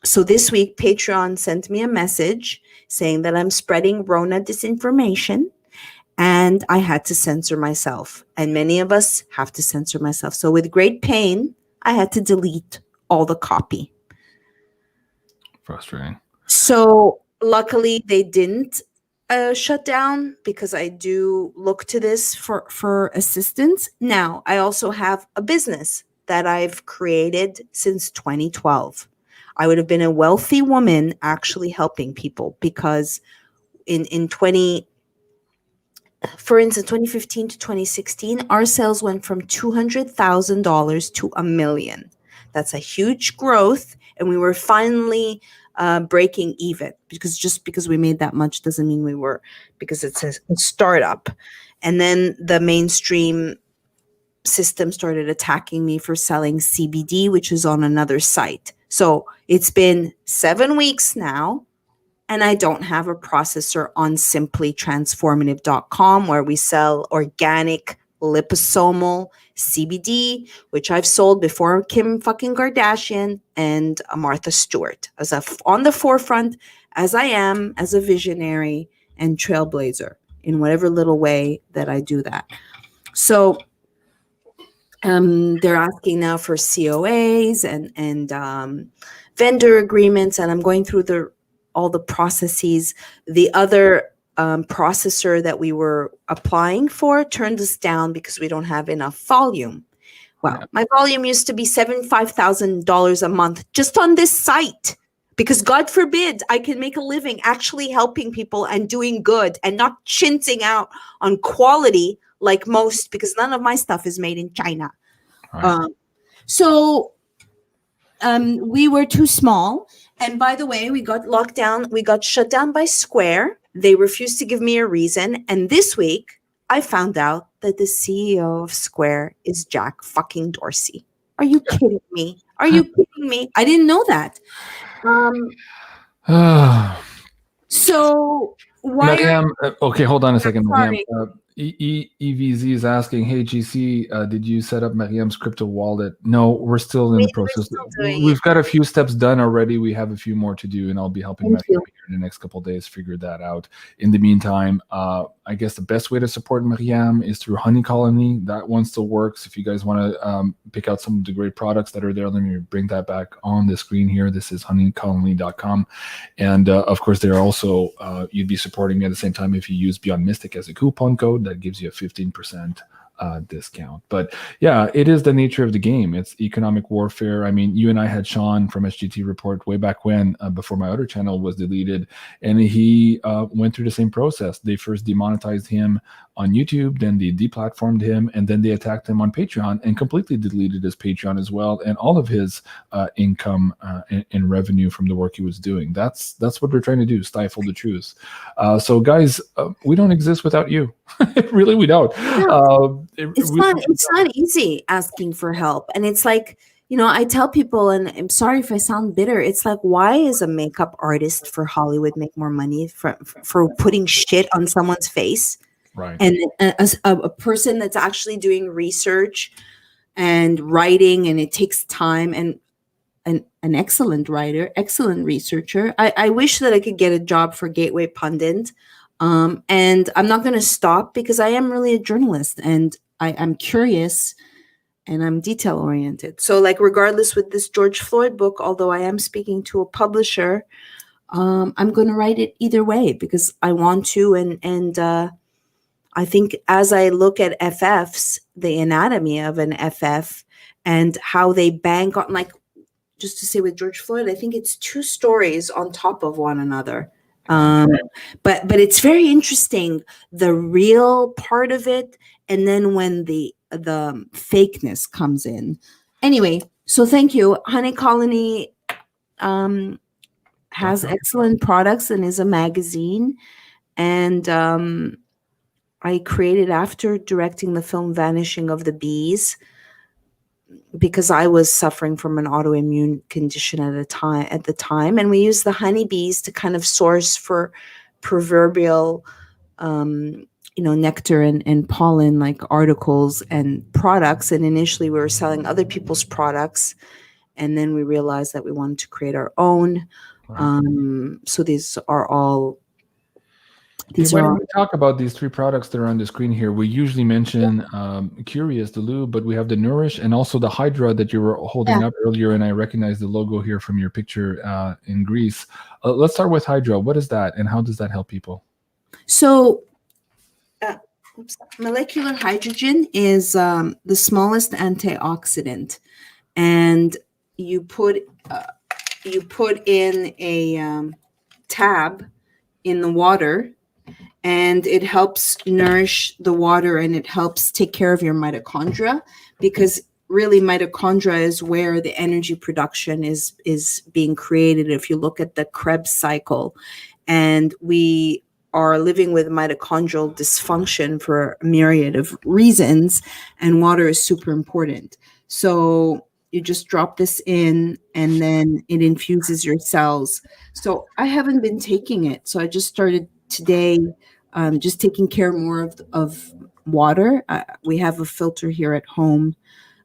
so this week, Patreon sent me a message saying that I'm spreading Rona disinformation, and I had to censor myself. And many of us have to censor myself. So with great pain, I had to delete all the copy. Frustrating. So luckily, they didn't shut down, because I do look to this for assistance. Now, I also have a business that I've created since 2012. I would have been a wealthy woman actually helping people, because for instance, 2015 to 2016, our sales went from $200,000 to $1 million. That's a huge growth, and we were finally breaking even, because we made that much doesn't mean we were, because it's a startup. And then the mainstream system started attacking me for selling CBD, which is on another site. So it's been 7 weeks now, and I don't have a processor on simplytransformative.com, where we sell organic liposomal CBD, which I've sold before Kim fucking Kardashian and Martha Stewart, as on the forefront as I am as a visionary and trailblazer in whatever little way that I do that. So they're asking now for COAs and vendor agreements, and I'm going through all the processes. The other processor that we were applying for turned us down because we don't have enough volume. Well, my volume used to be $75,000 a month just on this site, because God forbid I can make a living actually helping people and doing good and not chintzing out on quality like most, because none of my stuff is made in China. Right. So we were too small. And by the way, we got locked down. We got shut down by Square. They refused to give me a reason. And this week, I found out that the CEO of Square is Jack fucking Dorsey. Are you kidding me? Are you kidding me? I didn't know that. So why? Maryam, okay, hold on a second, Maryam. Sorry. EVZ is asking, hey, GC, did you set up Maryam's crypto wallet? No, we're still in the process. We've got a few steps done already. We have a few more to do, and I'll be helping Maryam here in the next couple of days figure that out. In the meantime, I guess the best way to support Maryam is through Honey Colony. That one still works. If you guys want to pick out some of the great products that are there, let me bring that back on the screen here. This is honeycolony.com. And of course, there are also, you'd be supporting me at the same time if you use BeyondMystic as a coupon code. That gives you a 15% discount. But yeah, it is the nature of the game. It's economic warfare. I mean, you and I had Sean from SGT Report way back when, before my other channel was deleted, and he went through the same process. They first demonetized him on YouTube, then they deplatformed him, and then they attacked him on Patreon and completely deleted his Patreon as well, and all of his income and revenue from the work he was doing. That's what they're trying to do, stifle the truth. So guys, we don't exist without you. Really, we don't. It's not easy asking for help. And it's like, you know, I tell people, and I'm sorry if I sound bitter, it's like, why is a makeup artist for Hollywood make more money for putting shit on someone's face? Right. And a person that's actually doing research and writing, and it takes time, and an excellent writer, excellent researcher. I wish that I could get a job for Gateway Pundit. And I'm not going to stop, because I am really a journalist, and I'm curious, and I'm detail oriented. So like, regardless with this George Floyd book, although I am speaking to a publisher, I'm going to write it either way because I want to. And I think as I look at FFs, the anatomy of an FF and how they bank on, like, just to say with George Floyd, I think it's two stories on top of one another. But it's very interesting, the real part of it, and then when the fakeness comes in. Anyway, so thank you. Honey Colony has excellent products and is a magazine, and I created after directing the film Vanishing of the Bees, because I was suffering from an autoimmune condition at the time, and we used the honeybees to kind of source for proverbial, nectar and pollen, like articles and products. And initially we were selling other people's products, and then we realized that we wanted to create our own. Right. So these are all. When we talk about these three products that are on the screen here, we usually mention Curious, the lube, but we have the Nourish and also the Hydra that you were holding up earlier, and I recognize the logo here from your picture in Greece. Let's start with Hydra. What is that, and how does that help people? So molecular hydrogen is the smallest antioxidant, and you put in a tab in the water, and it helps nourish the water, and it helps take care of your mitochondria, because really mitochondria is where the energy production is being created. If you look at the Krebs cycle, and we are living with mitochondrial dysfunction for a myriad of reasons, and water is super important. So you just drop this in, and then it infuses your cells. So I haven't been taking it. So I just started today, just taking care more of water. We have a filter here at home.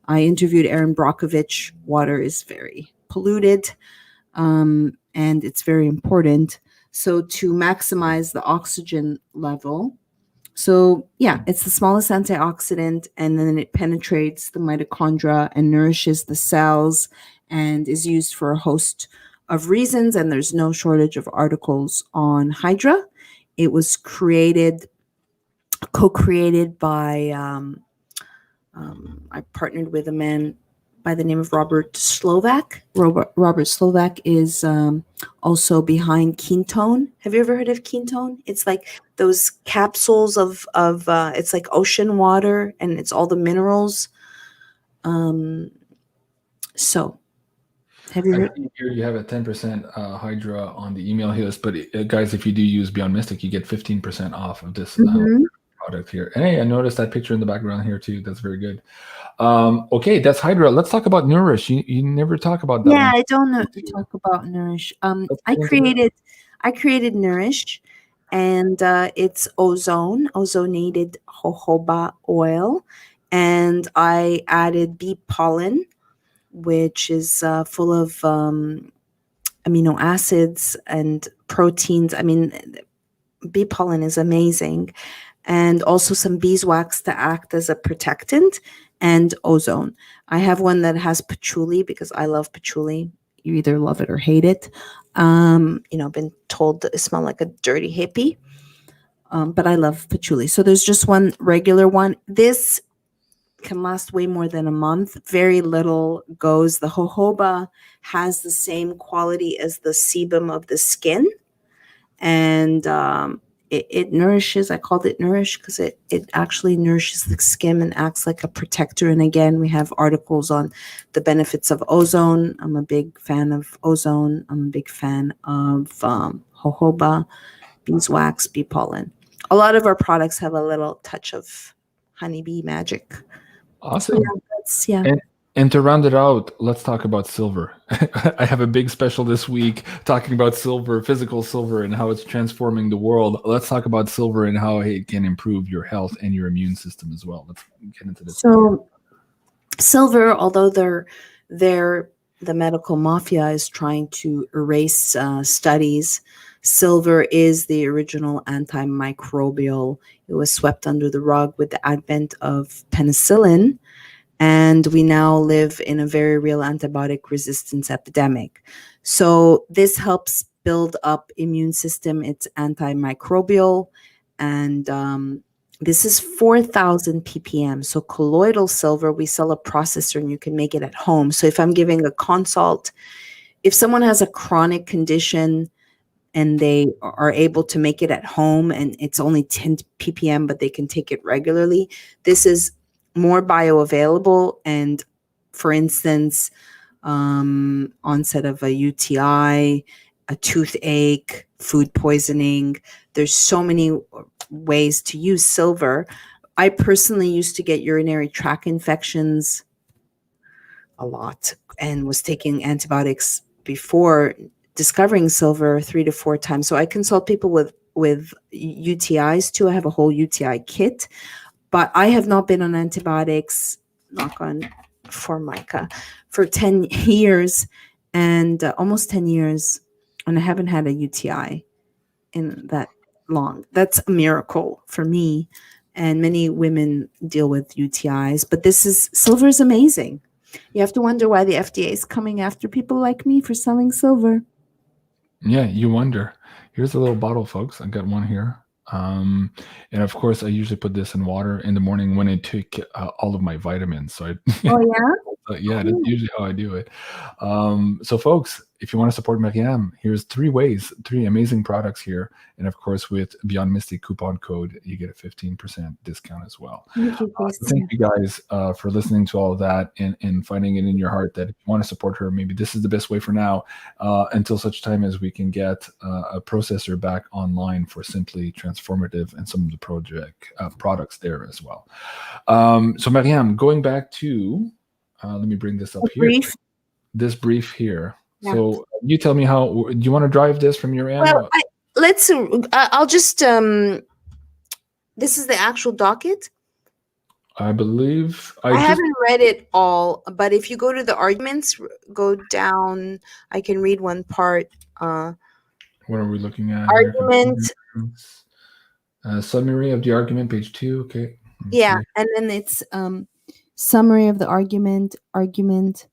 I interviewed Erin Brockovich. Water is very polluted, and it's very important. So to maximize the oxygen level, so yeah, it's the smallest antioxidant, and then it penetrates the mitochondria and nourishes the cells, and is used for a host of reasons. And there's no shortage of articles on Hydra. It was co-created by, I partnered with a man by the name of Robert Slovak. Robert Slovak is also behind ketone. Have you ever heard of ketone? It's like those capsules of it's like ocean water, and it's all the minerals. So have you heard? Here you have a 10% Hydra on the email list, but guys, if you do use BeyondMystic, you get 15% off of this product here. And hey, I noticed that picture in the background here too. That's very good. Okay, that's Hydra. Let's talk about Nourish. You never talk about that. Yeah, one. I don't know to talk about Nourish. I created Nourish, and it's ozonated jojoba oil, and I added bee pollen, which is full of amino acids and proteins. I mean, bee pollen is amazing. And also some beeswax to act as a protectant, and ozone. I have one that has patchouli because I love patchouli. You either love it or hate it. I've been told that it smells like a dirty hippie, but I love patchouli. So there's just one regular one. This can last way more than a month. Very little goes. The jojoba has the same quality as the sebum of the skin, and it nourishes. I called it Nourish because it actually nourishes the skin and acts like a protector. And again, we have articles on the benefits of ozone. I'm a big fan of ozone. I'm a big fan of jojoba, beeswax, bee pollen. A lot of our products have a little touch of honeybee magic. Awesome. So yeah. And to round it out, let's talk about silver. I have a big special this week talking about silver, physical silver, and how it's transforming the world. Let's talk about silver and how it can improve your health and your immune system as well. Let's get into this. So silver, although the medical mafia is trying to erase studies, silver is the original antimicrobial. It was swept under the rug with the advent of penicillin. And we now live in a very real antibiotic resistance epidemic. So this helps build up immune system. It's antimicrobial. And this is 4,000 ppm. So colloidal silver, we sell a processor and you can make it at home. So if I'm giving a consult, if someone has a chronic condition and they are able to make it at home and it's only 10 ppm, but they can take it regularly, this is more bioavailable. And for instance, onset of a UTI, a toothache, food poisoning, there's so many ways to use silver. I personally used to get urinary tract infections a lot and was taking antibiotics before discovering silver 3 to 4 times. So I consult people with UTIs too. I have a whole UTI kit. But I have not been on antibiotics, knock on Formica, for 10 years and almost 10 years. And I haven't had a UTI in that long. That's a miracle for me. And many women deal with UTIs. But silver is amazing. You have to wonder why the FDA is coming after people like me for selling silver. Yeah, you wonder. Here's a little bottle, folks. I got one here. And of course, I usually put this in water in the morning when I take all of my vitamins. So Oh yeah? yeah, that's usually how I do it. So folks, if you want to support MARYAM, here's 3 amazing products here. And of course, with BeyondMystic coupon code, you get a 15% discount as well. Thank you guys for listening to all of that and finding it in your heart that if you want to support her, maybe this is the best way for now, until such time as we can get a processor back online for Simply Transformative and some of the products there as well. So MARYAM, going back to, let me bring this up here. This brief here. Yeah. So you tell me how, do you want to drive this from your end? Well, I'll just, this is the actual docket. I believe I haven't read it all, but if you go to the arguments, go down. I can read one part. What are we looking at? Argument. Summary of the argument, page 2. Okay. Yeah, and then it's summary of the argument. Argument.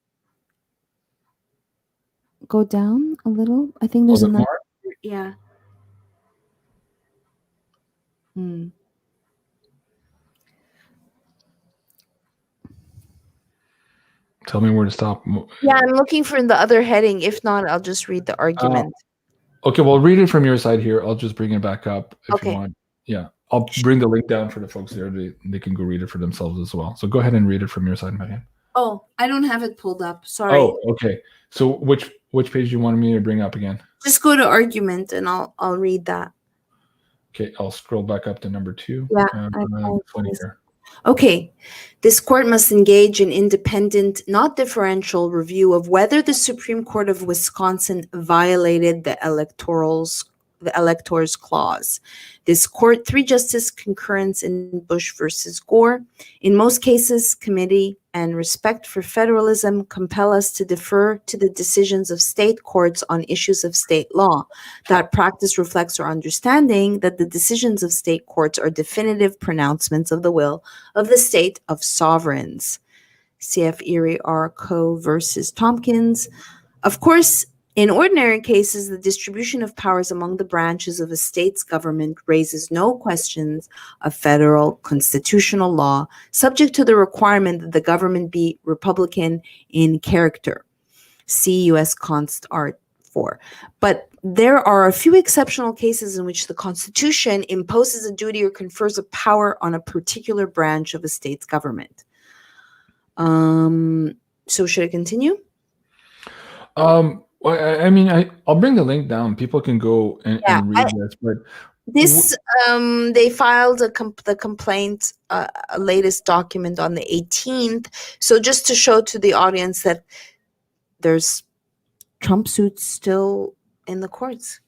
Go down a little. I think there's another. Yeah. Tell me where to stop. Yeah, I'm looking for the other heading. If not, I'll just read the argument. Okay, well, read it from your side here. I'll just bring it back up if you Okay. want. Yeah, I'll bring the link down for the folks there. They can go read it for themselves as well. So go ahead and read it from your side, Megan. Oh, I don't have it pulled up. Sorry. Oh, okay. So which page do you want me to bring up again? Just go to argument and I'll read that. Okay, I'll scroll back up to number 2. Yeah, Okay. This court must engage in independent, not differential review of whether the Supreme Court of Wisconsin violated the electors clause. This court, 3-justice concurrence in Bush versus Gore. In most cases, committee and respect for federalism compel us to defer to the decisions of state courts on issues of state law. That practice reflects our understanding that the decisions of state courts are definitive pronouncements of the will of the state of sovereigns. CF Erie R. Co. versus Tompkins. Of course, in ordinary cases, the distribution of powers among the branches of a state's government raises no questions of federal constitutional law, subject to the requirement that the government be Republican in character. See U.S. Const. Art. 4. But there are a few exceptional cases in which the Constitution imposes a duty or confers a power on a particular branch of a state's government. So should I continue? Well, I mean, I'll bring the link down. People can go and read this. But they filed the complaint, a latest document on the 18th. So just to show to the audience that there's Trump suits still in the courts.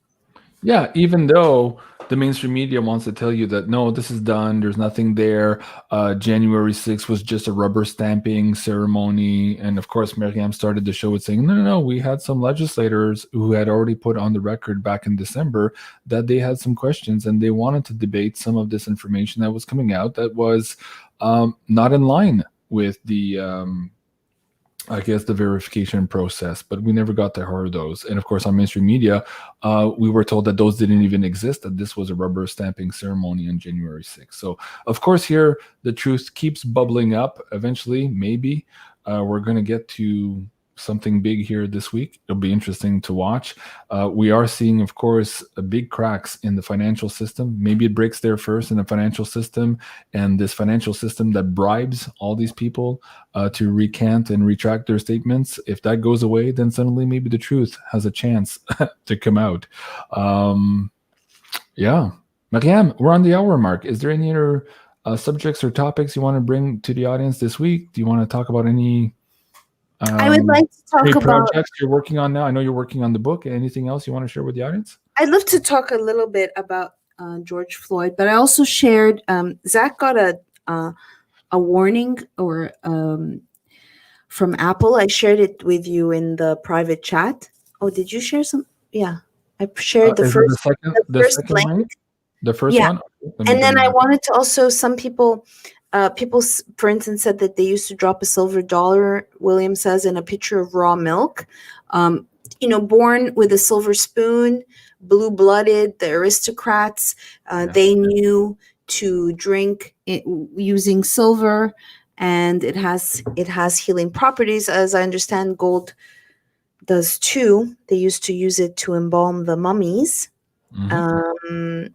Yeah, even though the mainstream media wants to tell you that, no, this is done, there's nothing there. January 6th was just a rubber stamping ceremony. And of course, MARYAM started the show with saying, no, we had some legislators who had already put on the record back in December that they had some questions and they wanted to debate some of this information that was coming out that was not in line with the I guess the verification process, but we never got to hear those. And of course, on mainstream media, we were told that those didn't even exist, that this was a rubber stamping ceremony on January 6th. So of course here, the truth keeps bubbling up. Eventually, maybe we're going to get to something big here this week. It'll be interesting to watch. We are seeing, of course, big cracks in the financial system. Maybe it breaks there first in the financial system, and this financial system that bribes all these people to recant and retract their statements. If that goes away, then suddenly maybe the truth has a chance to come out. Yeah. MARYAM, we're on the hour mark. Is there any other subjects or topics you want to bring to the audience this week? Do you want to talk about any I would like to talk about projects you're working on now? I know you're working on the book. Anything else you want to share with the audience? I'd love to talk a little bit about George Floyd, but I also shared Zach got a warning or from Apple. I shared it with you in the private chat. Oh, did you share some? Yeah, I shared the first link. The first one. And then I wanted to also, some people, for instance, said that they used to drop a silver dollar, William says, in a pitcher of raw milk. Born with a silver spoon, blue-blooded, the aristocrats, they knew to drink it using silver, and it has healing properties. As I understand, gold does too. They used to use it to embalm the mummies. Mm-hmm.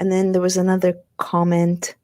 And then there was another comment.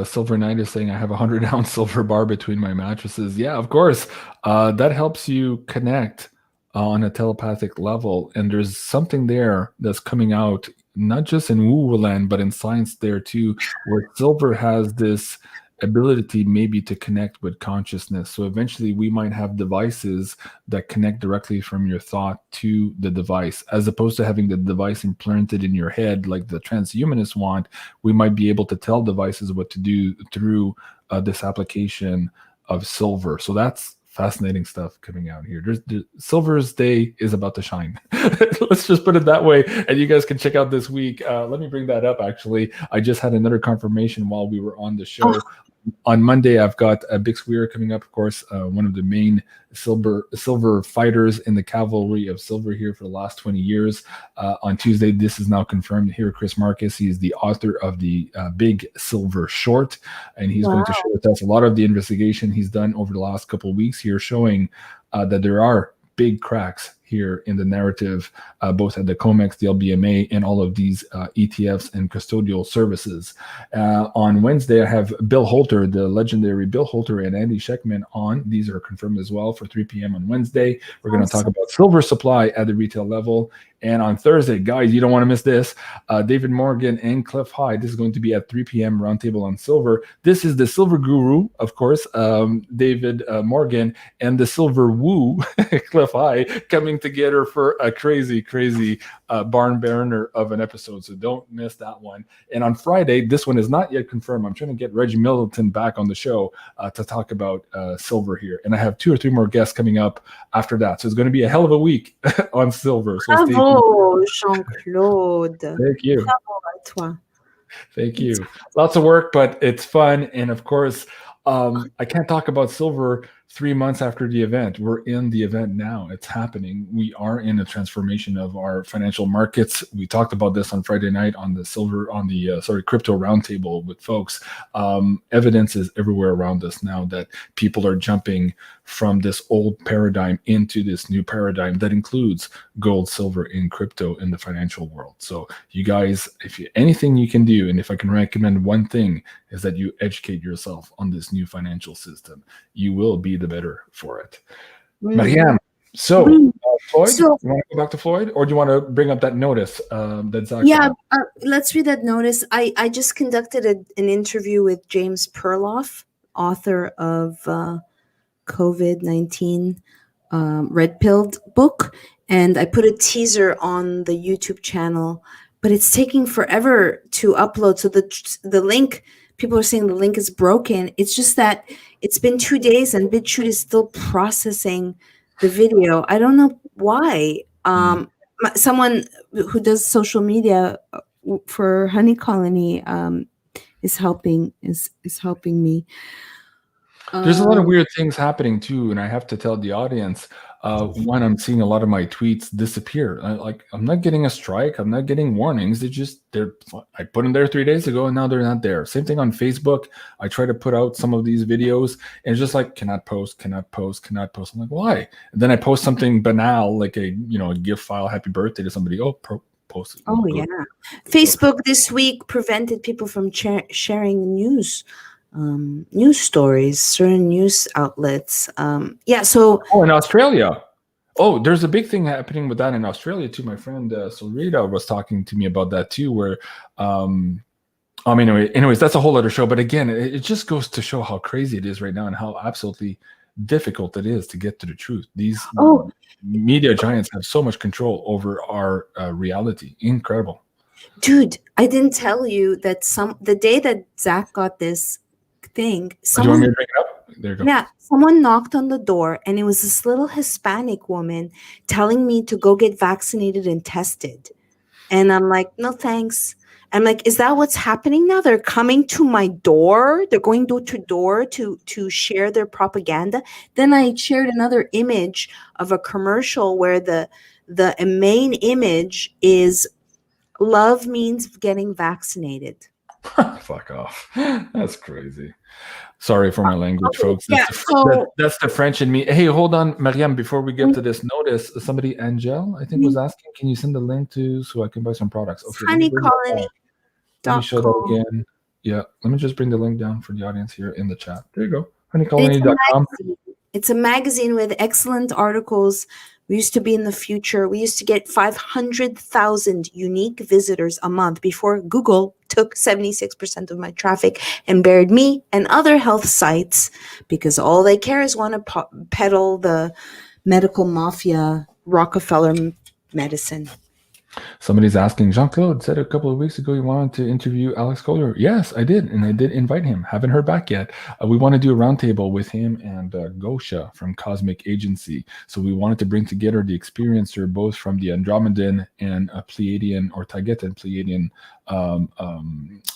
Silver Knight is saying, I have a 100-ounce silver bar between my mattresses. Yeah, of course. That helps you connect on a telepathic level. And there's something there that's coming out, not just in woo-woo land, but in science there too, where silver has this ability maybe to connect with consciousness. So eventually we might have devices that connect directly from your thought to the device, as opposed to having the device implanted in your head like the transhumanists want. We might be able to tell devices what to do through this application of silver. So that's fascinating stuff coming out here. Silver's day is about to shine. Let's just put it that way. And you guys can check out this week. Let me bring that up. Actually, I just had another confirmation while we were on the show. On Monday, I've got a Bix Weir coming up, of course, one of the main silver fighters in the cavalry of silver here for the last 20 years. On Tuesday, this is now confirmed here, Chris Marcus. He is the author of the Big Silver Short, and he's going to share with us a lot of the investigation he's done over the last couple of weeks here, showing that there are big cracks here in the narrative, both at the COMEX, the LBMA, and all of these ETFs and custodial services. On Wednesday, I have Bill Holter, the legendary Bill Holter, and Andy Scheckman on. These are confirmed as well for 3 p.m. on Wednesday. We're going to talk about silver supply at the retail level. And on Thursday, guys, you don't want to miss this. David Morgan and Cliff High. This is going to be at 3 p.m. Roundtable on Silver. This is the Silver Guru, of course, David Morgan, and the Silver Woo, Cliff High, coming together for a crazy, crazy barn burner of an episode. So don't miss that one. And on Friday, this one is not yet confirmed. I'm trying to get Reggie Middleton back on the show to talk about silver here. And I have 2 or 3 more guests coming up after that. So it's going to be a hell of a week on silver. So stay tuned. Bravo, Jean-Claude. Thank you. Bravo à toi. Thank you. Lots of work, but it's fun. And of course, I can't talk about silver 3 months after the event. We're in the event now. It's happening. We are in a transformation of our financial markets. We talked about this on Friday night on the crypto roundtable with folks. Evidence is everywhere around us now that people are jumping from this old paradigm into this new paradigm that includes gold, silver, and crypto in the financial world. So you guys, anything you can do, and if I can recommend one thing, is that you educate yourself on this new financial system. You will be the better for it. MARYAM, so Floyd, you want to go back to Floyd, or do you want to bring up that notice that Zach let's read that notice. I just conducted an interview with James Perloff, author of COVID-19 Red Pilled book, and I put a teaser on the YouTube channel, but it's taking forever to upload. So the link, people are saying the link is broken. It's just that it's been 2 days and BitChute is still processing the video. I don't know why. Someone who does social media for Honey Colony is helping me. There's a lot of weird things happening too, and I have to tell the audience. One, I'm seeing a lot of my tweets disappear. I'm not getting a strike. I'm not getting warnings. I put them there 3 days ago, and now they're not there. Same thing on Facebook. I try to put out some of these videos, and it's just like cannot post, cannot post, cannot post. I'm like, why? And then I post something banal, like a gift file, happy birthday to somebody. Post it. Oh yeah, Facebook this week prevented people from sharing news stories, certain news outlets. So in Australia. There's a big thing happening with that in Australia too. My friend Solrita was talking to me about that too, where anyways, that's a whole other show. But again, it just goes to show how crazy it is right now and how absolutely difficult it is to get to the truth. These media giants have so much control over our reality. Incredible. Dude, I didn't tell you that the day that Zach got this thing, do you want me to bring it up? There you go. Yeah, someone knocked on the door, and it was this little Hispanic woman telling me to go get vaccinated and tested. And I'm like, no thanks. I'm like, is that what's happening now? They're coming to my door. They're going door to door to share their propaganda. Then I shared another image of a commercial where the main image is love means getting vaccinated. Fuck off. That's crazy. Sorry for my language, folks. That's the French in me. Hey, hold on, MARYAM, before we get to this notice, somebody, Angel, I think, was asking, can you send the link so I can buy some products? Okay. Honey Colony. Let me show that again. Yeah, let me just bring the link down for the audience here in the chat. There you go. honeycolony.com. It's a magazine with excellent articles We used to be in the future. We used to get 500,000 unique visitors a month before Google took 76% of my traffic and buried me and other health sites because all they care is want to peddle the medical mafia, Rockefeller medicine. Somebody's asking, Jean-Claude said a couple of weeks ago you wanted to interview Alex Kohler. Yes, I did, and I did invite him. Haven't heard back yet. We want to do a roundtable with him and Gosha from Cosmic Agency. So we wanted to bring together the experiencer, both from the Andromedan and Pleiadian or Tagetan Pleiadian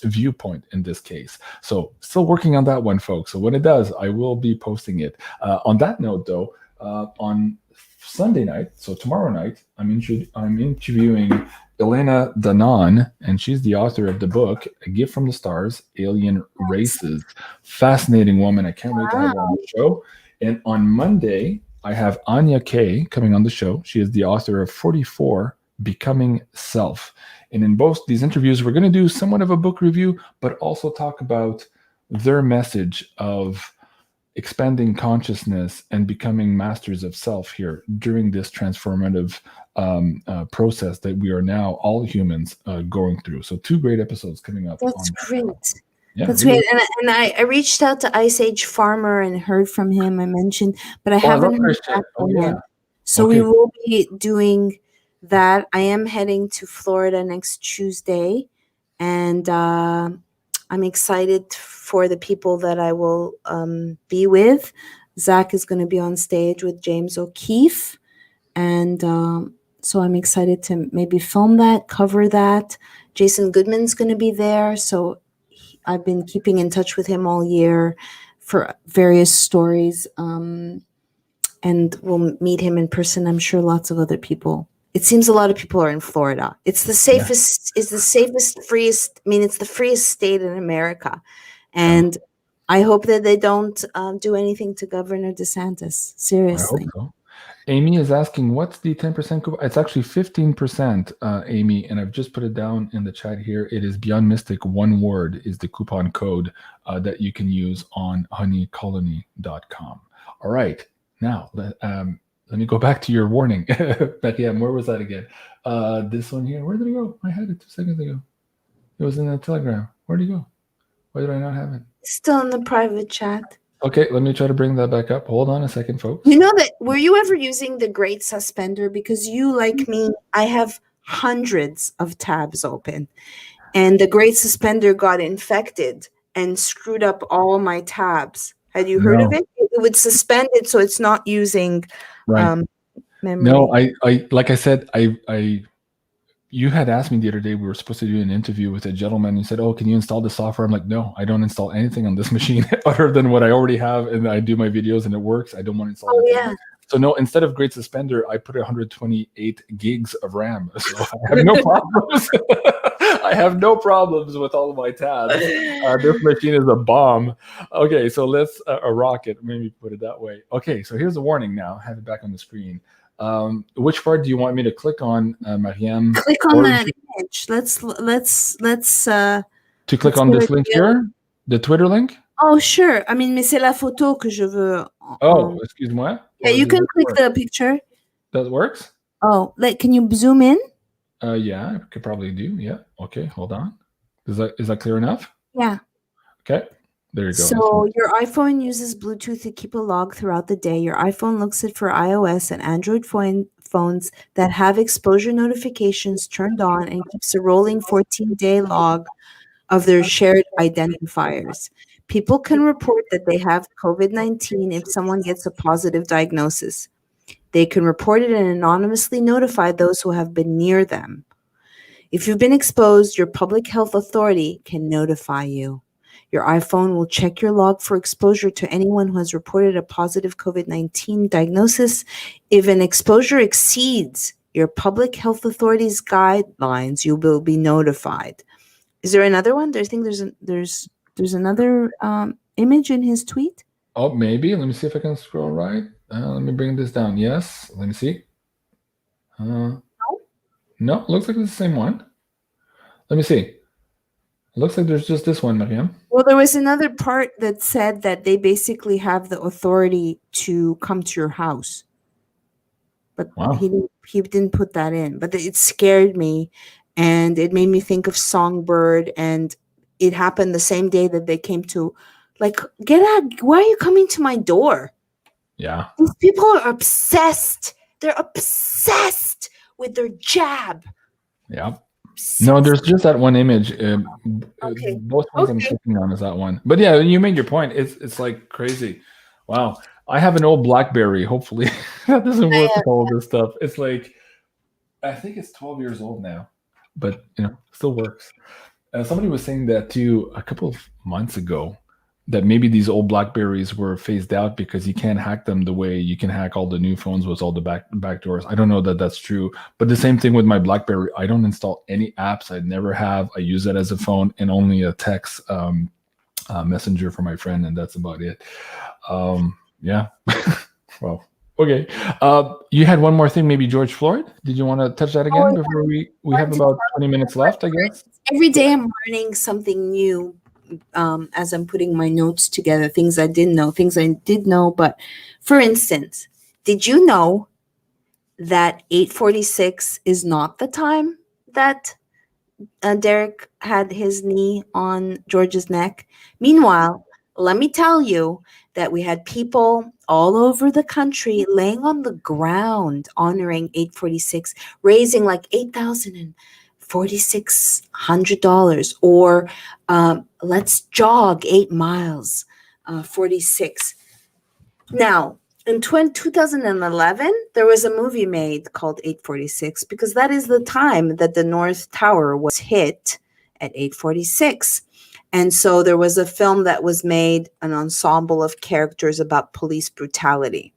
viewpoint in this case. So still working on that one, folks. So when it does, I will be posting it. On that note, though, on Sunday night, so tomorrow night, I'm interviewing Elena Danan, and she's the author of the book A Gift from the Stars, Alien Races. Fascinating woman. I can't wait to have her on the show. And on Monday, I have Anya Kay coming on the show. She is the author of 44, Becoming Self. And in both these interviews, we're going to do somewhat of a book review, but also talk about their message of expanding consciousness and becoming masters of self here during this transformative process that we are now, all humans, going through. So 2 great episodes coming up. That's great. Yeah, that's great. And I reached out to Ice Age Farmer and heard from him. I mentioned, but I haven't heard back from him. So we will be doing that. I am heading to Florida next Tuesday, and I'm excited for the people that I will be with. Zach is going to be on stage with James O'Keefe. And so I'm excited to maybe film that, cover that. Jason Goodman's going to be there. So I've been keeping in touch with him all year for various stories. And we'll meet him in person. I'm sure lots of other people. It seems a lot of people are in Florida. It's the safest, it's the safest, freest, it's the freest state in America. And I hope that they don't do anything to Governor DeSantis. Seriously. I hope so. Amy is asking, what's the 10% coupon? It's actually 15%, Amy, and I've just put it down in the chat here. It is BeyondMystic, one word, is the coupon code that you can use on honeycolony.com. All right. Now, let me go back to your warning. MARYAM, where was that again? This one here. Where did it go? I had it 2 seconds ago. It was in the Telegram. Where'd it go? Why did I not have it? Still in the private chat. Okay, let me try to bring that back up. Hold on a second, folks. You know that, were you ever using the Great Suspender? Because you, like me, I have hundreds of tabs open. And the Great Suspender got infected and screwed up all my tabs. Had you heard of it? It would suspend it so it's not using memory. No, I like I said, you had asked me the other day, we were supposed to do an interview with a gentleman. He said, oh, can you install the software? I'm like, no, I don't install anything on this machine other than what I already have. And I do my videos and it works. I don't want to install anything. So no, instead of Great Suspender, I put 128 gigs of RAM. So I have no problems. I have no problems with all of my tabs. This machine is a bomb. Okay, so let's a rocket. Maybe put it that way. Okay, so here's a warning now. I have it back on the screen. Which part do you want me to click on, MARYAM? Click on that image. Let's to click on this link here, the Twitter link. Oh sure. Mais c'est la photo que je veux. Oh, excuse-moi. Yeah, you can click the picture. That works. Oh, can you zoom in? Yeah, I could probably do. Yeah. Okay, hold on. Is that clear enough? Yeah. Okay. There you go. So your iPhone uses Bluetooth to keep a log throughout the day. Your iPhone looks it for iOS and Android phones that have exposure notifications turned on and keeps a rolling 14-day log of their shared identifiers. People can report that they have COVID-19 if someone gets a positive diagnosis. They can report it and anonymously notify those who have been near them. If you've been exposed, your public health authority can notify you. Your iPhone will check your log for exposure to anyone who has reported a positive COVID-19 diagnosis. If an exposure exceeds your public health authority's guidelines, you will be notified. Is there another one? I think there's another image in his tweet. Oh, maybe. Let me see if I can scroll right. Let me bring this down. Yes. Let me see. No, looks like it's the same one. Let me see. It looks like there's just this one, MARYAM. Well, there was another part that said that they basically have the authority to come to your house. but Wow. he didn't put that in. But it scared me, and it made me think of Songbird, and it happened the same day that they came to, like, get out! Why are you coming to my door? Yeah. These people are obsessed. They're obsessed with their jab. Yeah. No, there's just that one image. Okay. Both ones I'm clicking on is that one. But yeah, you made your point. It's like crazy. Wow. I have an old BlackBerry. Hopefully that doesn't work with all this stuff. It's like, I think it's 12 years old now, but still works. Somebody was saying that too a couple of months ago, that maybe these old BlackBerries were phased out because you can't hack them the way you can hack all the new phones with all the back doors. I don't know that that's true, but the same thing with my BlackBerry. I don't install any apps. I never have. I use it as a phone and only a text messenger for my friend, and that's about it. Yeah. Well, okay. You had one more thing, maybe George Floyd. Did you want to touch that again before we have about 20 minutes left, I guess? Every day I'm learning something new. As I'm putting my notes together, things I didn't know, things I did know. But for instance, did you know that 8:46 is not the time that Derek had his knee on George's neck? Meanwhile, let me tell you that we had people all over the country laying on the ground honoring 8:46, raising like $8,046, or let's jog 8 miles, 46. Now, in 2011, there was a movie made called 8:46 because that is the time that the North Tower was hit at 8:46. And so there was a film that was made, an ensemble of characters about police brutality.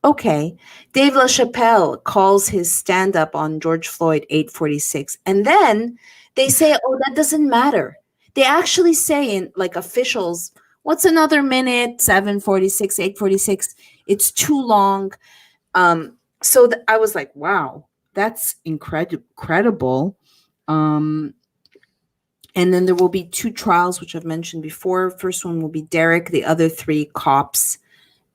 Okay, Dave LaChapelle calls his stand-up on George Floyd 8:46. And then they say, oh, that doesn't matter. They actually say in like officials, what's another minute? 7:46, 8:46. It's too long. So I was like, wow, that's incredible. And then there will be 2 trials, which I've mentioned before. First one will be Derek, the other 3 cops.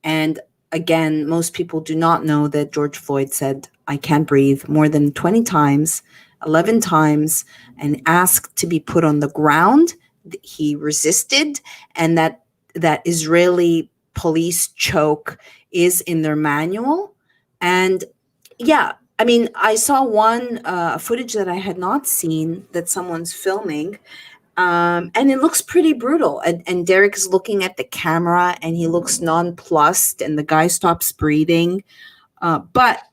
And again, most people do not know that George Floyd said, I can't breathe, more than 20 times, 11 times, and asked to be put on the ground. He resisted, and that Israeli police choke is in their manual. And yeah, I mean, I saw one footage that I had not seen that someone's filming, and it looks pretty brutal. And Derek is looking at the camera, and he looks nonplussed, and the guy stops breathing. But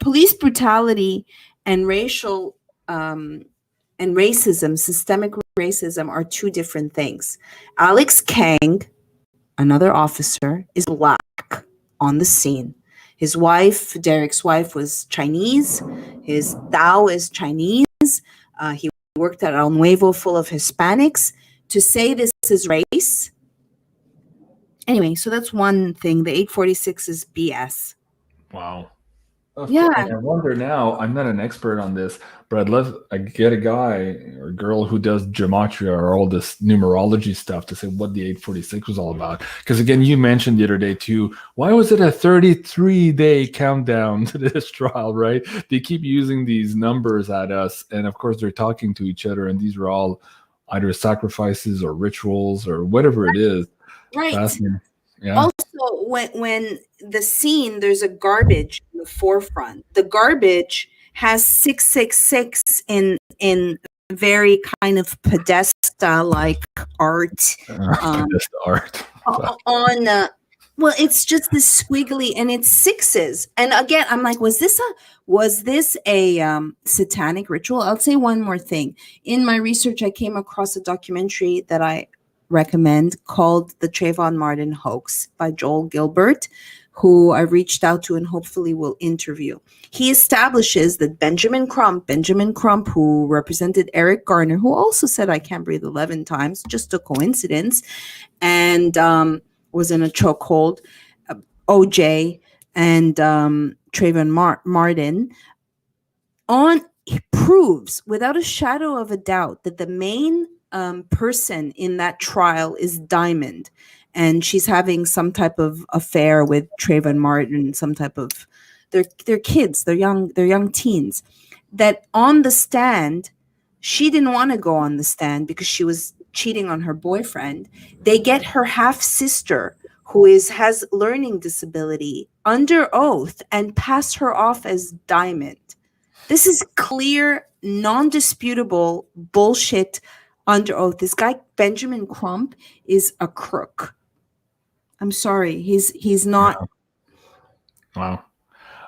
police brutality and racial and racism, systemic racism, are 2 different things. Alex Kang, another officer, is black on the scene. His wife, Derek's wife, was Chinese. His Tao is Chinese. He worked at El Nuevo full of Hispanics. To say this is race. Anyway, so that's one thing. The 8:46 is BS. Wow. Yeah. And I wonder now, I'm not an expert on this, but I'd get a guy or girl who does gematria or all this numerology stuff to say what the 8:46 was all about. Because again, you mentioned the other day too, why was it a 33-day countdown to this trial, right? They keep using these numbers at us, and of course they're talking to each other, and these are all either sacrifices or rituals or whatever it is. Right. Fascinating. Yeah. Also, when the scene, there's a garbage in the forefront. The garbage has 666 in very kind of Podesta-like art. Podesta art. Well, it's just this squiggly, and it's 6s. And again, I'm like, was this a satanic ritual? I'll say one more thing. In my research, I came across a documentary that I recommend called The Trayvon Martin Hoax by Joel Gilbert, who I reached out to and hopefully will interview. He establishes that Benjamin Crump, who represented Eric Garner, who also said I can't breathe 11 times, just a coincidence, and was in a chokehold, OJ and Trayvon Martin, he proves without a shadow of a doubt that the main person in that trial is Diamond, and she's having some type of affair with Trayvon Martin, some type of they're kids, they're young teens, that on the stand, she didn't want to go on the stand because she was cheating on her boyfriend. They get her half sister, who has learning disability, under oath and pass her off as Diamond. This is clear, non-disputable bullshit under oath. This guy, Benjamin Crump, is a crook. I'm sorry. He's not. Wow.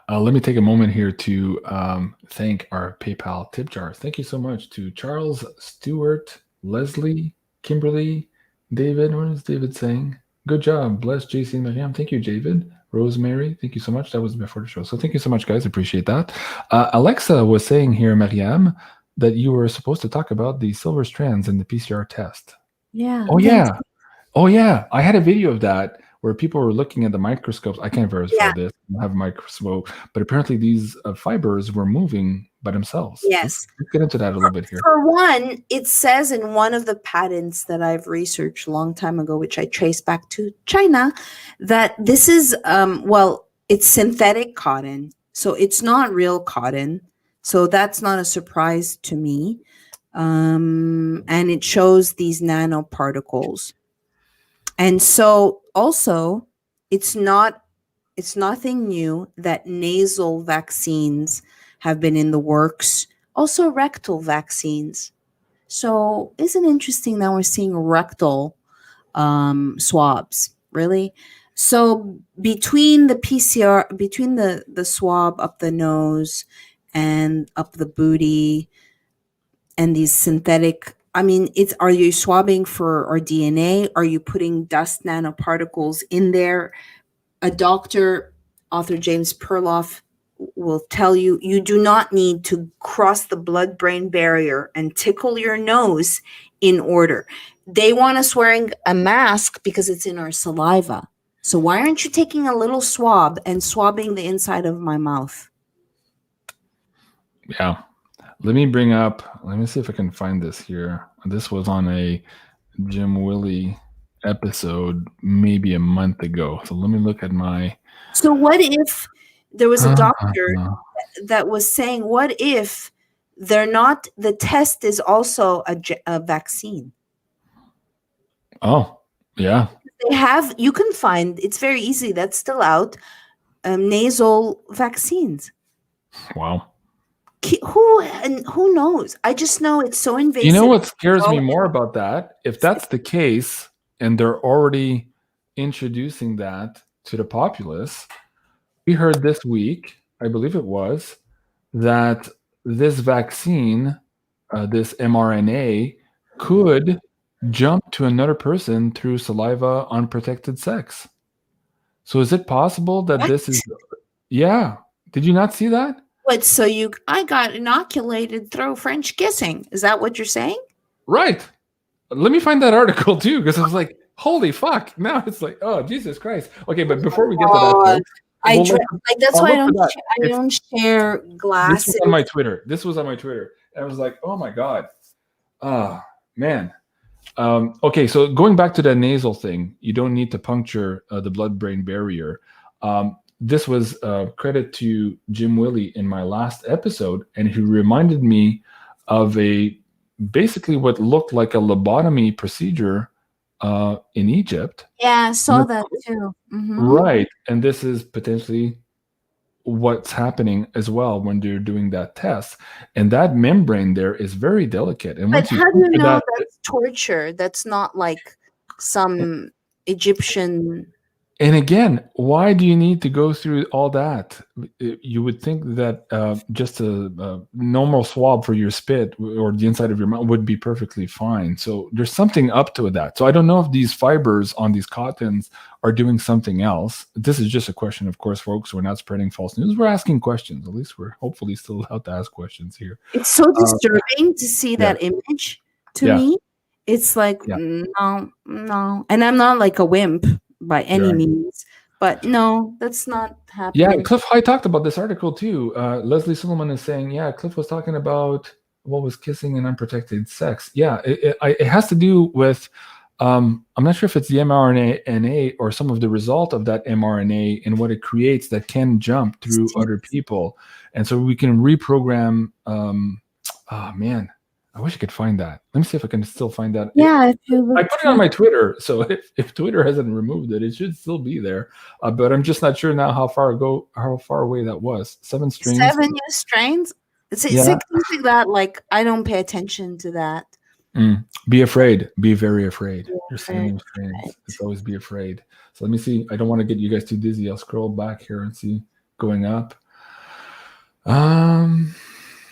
Let me take a moment here to thank our PayPal tip jar. Thank you so much to Charles, Stewart, Leslie, Kimberly, David. What is David saying? Good job. Bless JC and Mariam. Thank you, David. Rosemary, thank you so much. That was before the show. So thank you so much, guys. Appreciate that. Alexa was saying here, Mariam, that you were supposed to talk about the silver strands in the PCR test. Yeah. Oh, yeah. Oh, yeah. I had a video of that where people were looking at the microscopes. I can't verify this. I don't have a microscope. But apparently these fibers were moving by themselves. Yes. Let's get into that a little bit here. For one, it says in one of the patents that I've researched a long time ago, which I trace back to China, that this is, it's synthetic cotton. So it's not real cotton. So that's not a surprise to me. And it shows these nanoparticles. And so also, it's nothing new that nasal vaccines have been in the works, also rectal vaccines. So isn't it interesting that we're seeing rectal swabs, really? So between the PCR, between the swab up the nose and up the booty and these synthetic, I mean, are you swabbing for our DNA? Are you putting dust nanoparticles in there? A doctor, author James Perloff, will tell you, you do not need to cross the blood-brain barrier and tickle your nose in order. They want us wearing a mask because it's in our saliva. So why aren't you taking a little swab and swabbing the inside of my mouth? Yeah. Let me see if I can find this here. This was on a Jim Willie episode maybe a month ago. So let me look at my... So what if there was a doctor that was saying, what if the test is also a vaccine? Oh, yeah. You can find, it's very easy, that's still out, nasal vaccines. Wow. Who knows? I just know it's so invasive. You know what scares me more about that? If that's the case, and they're already introducing that to the populace, we heard this week, I believe it was, that this vaccine, this mRNA, could jump to another person through saliva unprotected sex. So is it possible that this is... Yeah. Did you not see that? What, so I got inoculated through French kissing. Is that what you're saying? Right. Let me find that article too, because I was like, holy fuck. Now it's like, oh, Jesus Christ. Okay, but before we get to that, that's why I don't share glasses. This was on my Twitter. And I was like, oh my God. Man. Okay, so going back to that nasal thing, you don't need to puncture the blood-brain barrier. This was credit to Jim Willie in my last episode, and he reminded me of basically what looked like a lobotomy procedure in Egypt. Yeah, I saw that too. Mm-hmm. Right, and this is potentially what's happening as well when they're doing that test. And that membrane there is very delicate. And but how do you know that's torture? That's not like some Egyptian... And again, why do you need to go through all that? You would think that just a normal swab for your spit or the inside of your mouth would be perfectly fine. So there's something up to that. So I don't know if these fibers on these cottons are doing something else. This is just a question, of course, folks. We're not spreading false news. We're asking questions. At least we're hopefully still allowed to ask questions here. It's so disturbing to see that image to me. It's like, no. And I'm not like a wimp by any means, but no, that's not happening. Yeah, Cliff High talked about this article too. Leslie Silliman is saying, Cliff was talking about what was kissing and unprotected sex. Yeah, it has to do with I'm not sure if it's the mRNA or some of the result of that mRNA and what it creates that can jump through other people. And so we can reprogram. Oh, man, I wish I could find that. Let me see if I can still find that. Yeah, if you look I put it on my Twitter, so if Twitter hasn't removed it, it should still be there. But I'm just not sure now how far away that was. 7 strains. 7 new strains. It's Yeah. things like that. Like I don't pay attention to that. Be afraid. Be very afraid. Be There's 7 new strains. right. It's always be afraid. So let me see. I don't want to get you guys too dizzy. I'll scroll back here and see going up.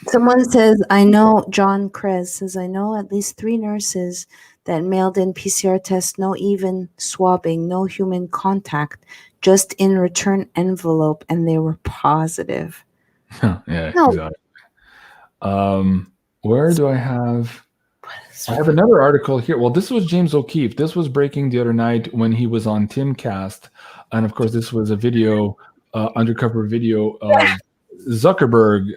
Someone says, I know, John Krez says, I know at least 3 nurses that mailed in PCR tests, no even swabbing, no human contact, just in return envelope, and they were positive. Yeah, No. exactly. Where do I have? I have another article here. Well, this was James O'Keefe. This was breaking the other night when he was on Timcast. And of course, this was a video, undercover video of Zuckerberg.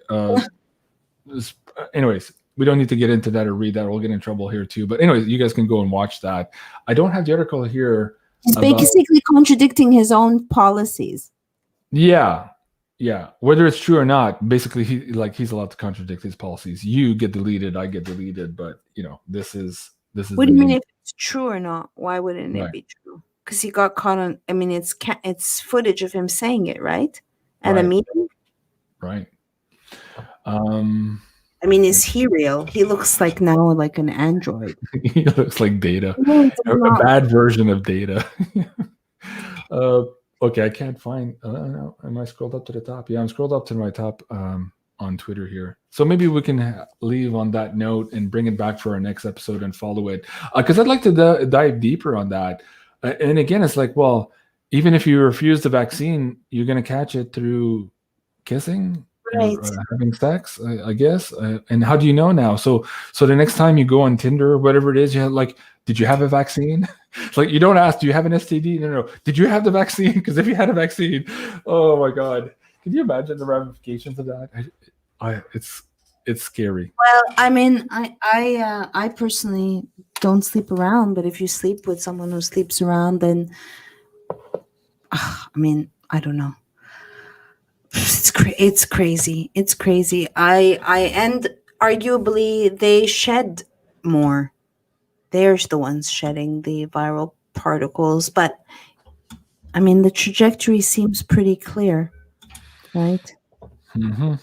Anyways, we don't need to get into that or read that. We'll get in trouble here too. But anyways, you guys can go and watch that. I don't have the article here. He's basically contradicting his own policies. Yeah. Whether it's true or not, basically he's allowed to contradict his policies. You get deleted, I get deleted, but this is. What do you mean if it's true or not? Why wouldn't it be true? Because he got caught on. I mean, it's footage of him saying it, right? At a meeting. Right. I mean, is he real? He looks like now like an android. He looks like Data, No, a bad version of Data. Okay, I can't find. No, am I scrolled up to the top? Yeah, I'm scrolled up to my top on Twitter here. So maybe we can leave on that note and bring it back for our next episode and follow it, because I'd like to dive deeper on that. And again, it's like, well, even if you refuse the vaccine, you're going to catch it through kissing. right. Having sex, I guess. And how do you know now? So the next time you go on Tinder or whatever it is, you have like, did you have a vaccine? It's like you don't ask, do you have an STD? No. Did you have the vaccine? Because if you had a vaccine, oh my God, can you imagine the ramifications of that? It's scary. Well, I mean, I personally don't sleep around, but if you sleep with someone who sleeps around, then I mean, I don't know. It's crazy. It's crazy. And arguably they shed more. They're the ones shedding the viral particles, but I mean the trajectory seems pretty clear, right? Mm-hmm.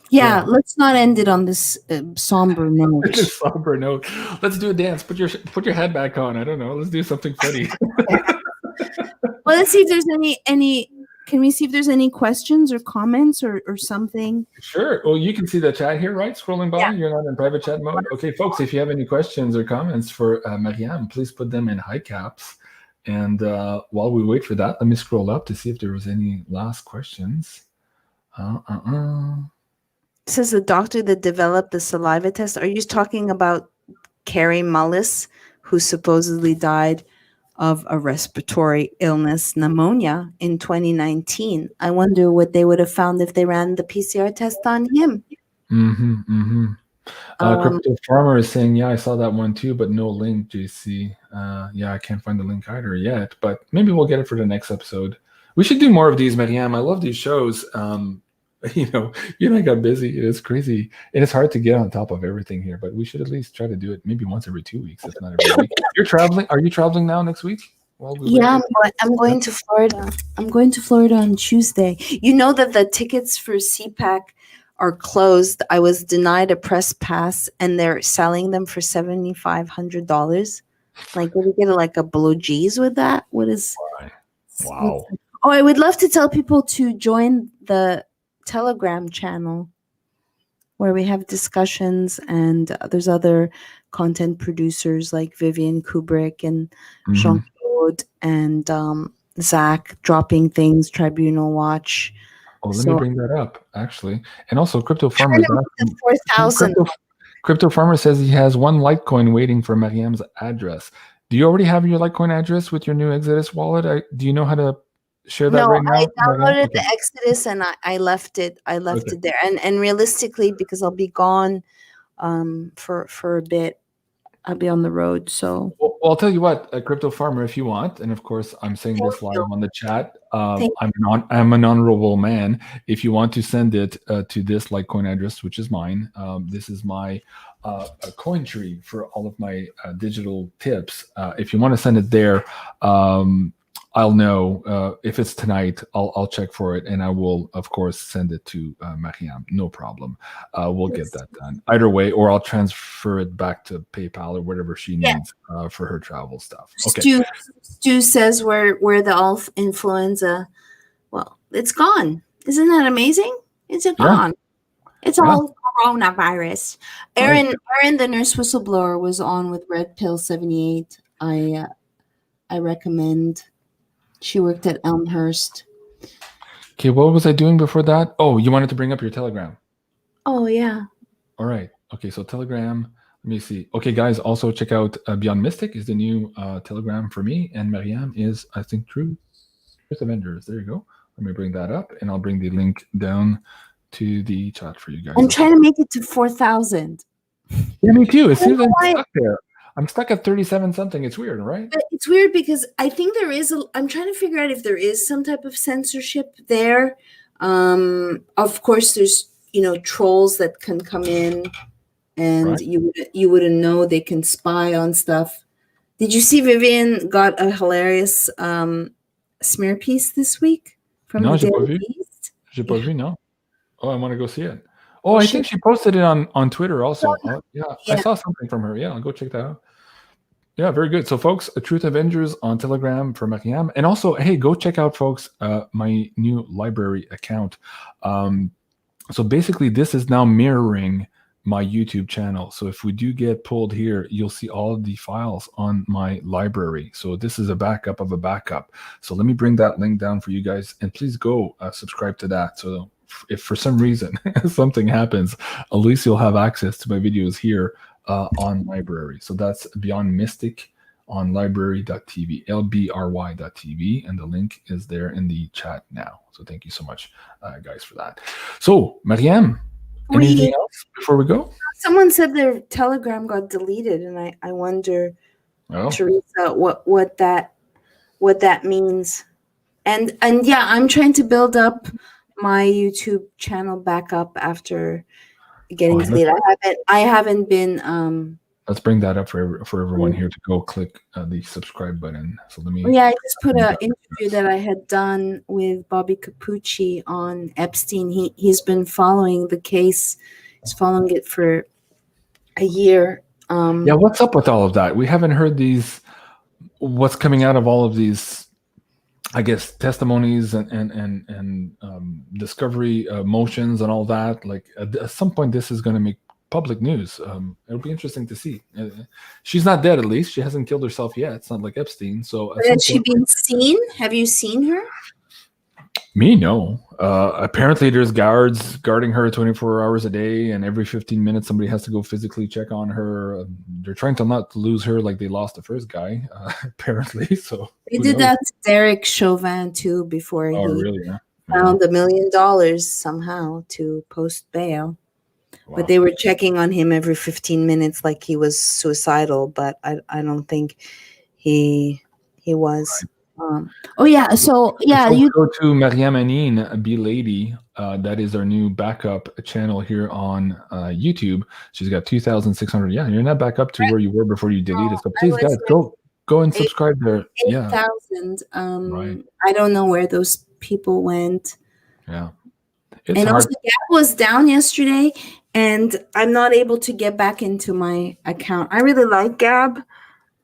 Yeah, let's not end it on this somber note. Somber note. Let's do a dance. Put your head back on. I don't know. Let's do something funny. Well, let's see if there's any. Can we see if there's any questions or comments or something? Sure. Well, you can see the chat here, right? Scrolling by. Yeah. You're not in private chat mode. Okay, folks, if you have any questions or comments for MARYAM, please put them in high caps. And while we wait for that, let me scroll up to see if there was any last questions. Says the doctor that developed the saliva test. Are you talking about Carrie Mullis, who supposedly died of a respiratory illness, pneumonia, in 2019? I wonder what they would have found if they ran the PCR test on him. Crypto Farmer is saying, yeah, I saw that one too, but no link, JC. Yeah, I can't find the link either yet, but maybe we'll get it for the next episode. We should do more of these, MARYAM. I love these shows. You and I got busy. It's crazy. And it's hard to get on top of everything here, but we should at least try to do it maybe once every 2 weeks, if not every week. You're traveling. Are you traveling now next week? Yeah, I'm going to Florida. I'm going to Florida on Tuesday. You know that the tickets for CPAC are closed. I was denied a press pass, and they're selling them for $7,500. Like, did we get like a below G's with that? What is? Wow. Oh, I would love to tell people to join the Telegram channel where we have discussions, and there's other content producers like Vivian Kubrick and Jean-Claude and Zach dropping things, Tribunal Watch. Oh, let me bring that up, actually. And also, Crypto Farmer. 4,000. Crypto Farmer says he has one Litecoin waiting for MARYAM's address. Do you already have your Litecoin address with your new Exodus wallet? Do you know how to share that right now? I downloaded the Exodus and I left it. It there. And realistically, because I'll be gone for a bit, I'll be on the road. So Well, I'll tell you what, a crypto farmer, if you want, and of course, I'm saying this live on the chat. Thank I'm an honorable man. If you want to send it to this Litecoin address, which is mine, this is my coin tree for all of my digital tips. If you want to send it there, I'll know if it's tonight. I'll check for it, and I will, of course, send it to MARYAM. No problem. We'll get that done either way, or I'll transfer it back to PayPal or whatever she needs for her travel stuff. Okay. Stu says where the influenza. Well, it's gone. Isn't that amazing? It's gone. It's all coronavirus. Erin, the nurse whistleblower, was on with Red Pill 78. I recommend. She worked at Elmhurst. Okay, what was I doing before that? Oh, you wanted to bring up your Telegram. Oh, yeah. All right. Okay, so Telegram. Let me see. Okay, guys, also check out BeyondMystic is the new Telegram for me, and MARYAM is, I think, Truth Avengers. There you go. Let me bring that up, and I'll bring the link down to the chat for you guys. I'm trying to make it to 4,000. Yeah, me too. It seems like I'm stuck there. I'm stuck at 37 something. It's weird, right? But it's weird because I think there is I'm trying to figure out if there is some type of censorship there. Of course, there's trolls that can come in, and you wouldn't know. They can spy on stuff. Did you see Vivian got a hilarious smear piece this week from No, the Daily Beast? J'ai pas vu, no. Oh, I want to go see it. Oh, I think she posted it on Twitter also. Yeah, I saw something from her. Yeah, I'll go check that out. Yeah, very good. So, folks, Truth Avengers on Telegram for MARYAM. And also, hey, go check out, folks, my new library account. So basically, this is now mirroring my YouTube channel. So if we do get pulled here, you'll see all of the files on my library. So this is a backup of a backup. So let me bring that link down for you guys. And please go subscribe to that. So if for some reason something happens, at least you'll have access to my videos here on library. So that's BeyondMystic on library.tv, LBRY.tv, and the link is there in the chat now. So thank you so much, guys, for that. So, MARYAM, anything else before we go? Someone said their Telegram got deleted, and I wonder, Teresa, what that means. And yeah, I'm trying to build up my YouTube channel back up after getting deleted. I haven't been. Let's bring that up for everyone here to go click the subscribe button. So let me. Yeah, I just put an interview that I had done with Bobby Capucci on Epstein. He's been following the case. He's following it for a year. Yeah, what's up with all of that? We haven't heard what's coming out of all of these, I guess, testimonies and discovery motions and all that. Like at some point, this is going to make public news. It'll be interesting to see. She's not dead, at least. She hasn't killed herself yet. It's not like Epstein. So has she been seen? Have you seen her? Me, no. Apparently, there's guards guarding her 24 hours a day, and every 15 minutes, somebody has to go physically check on her. They're trying to not lose her like they lost the first guy, apparently. So they did that to Derek Chauvin too before he really? found $1 million somehow to post bail. Wow. But they were checking on him every 15 minutes like he was suicidal, but I don't think he was. Right. So you go to MARYAM HENEIN Be Lady. That is our new backup channel here on YouTube. She's got 2,600. Yeah, you're not back up to where you were before you deleted. So please, guys, go and subscribe there. 8,000. Right. I don't know where those people went. Yeah. Also, Gab was down yesterday, and I'm not able to get back into my account. I really like Gab.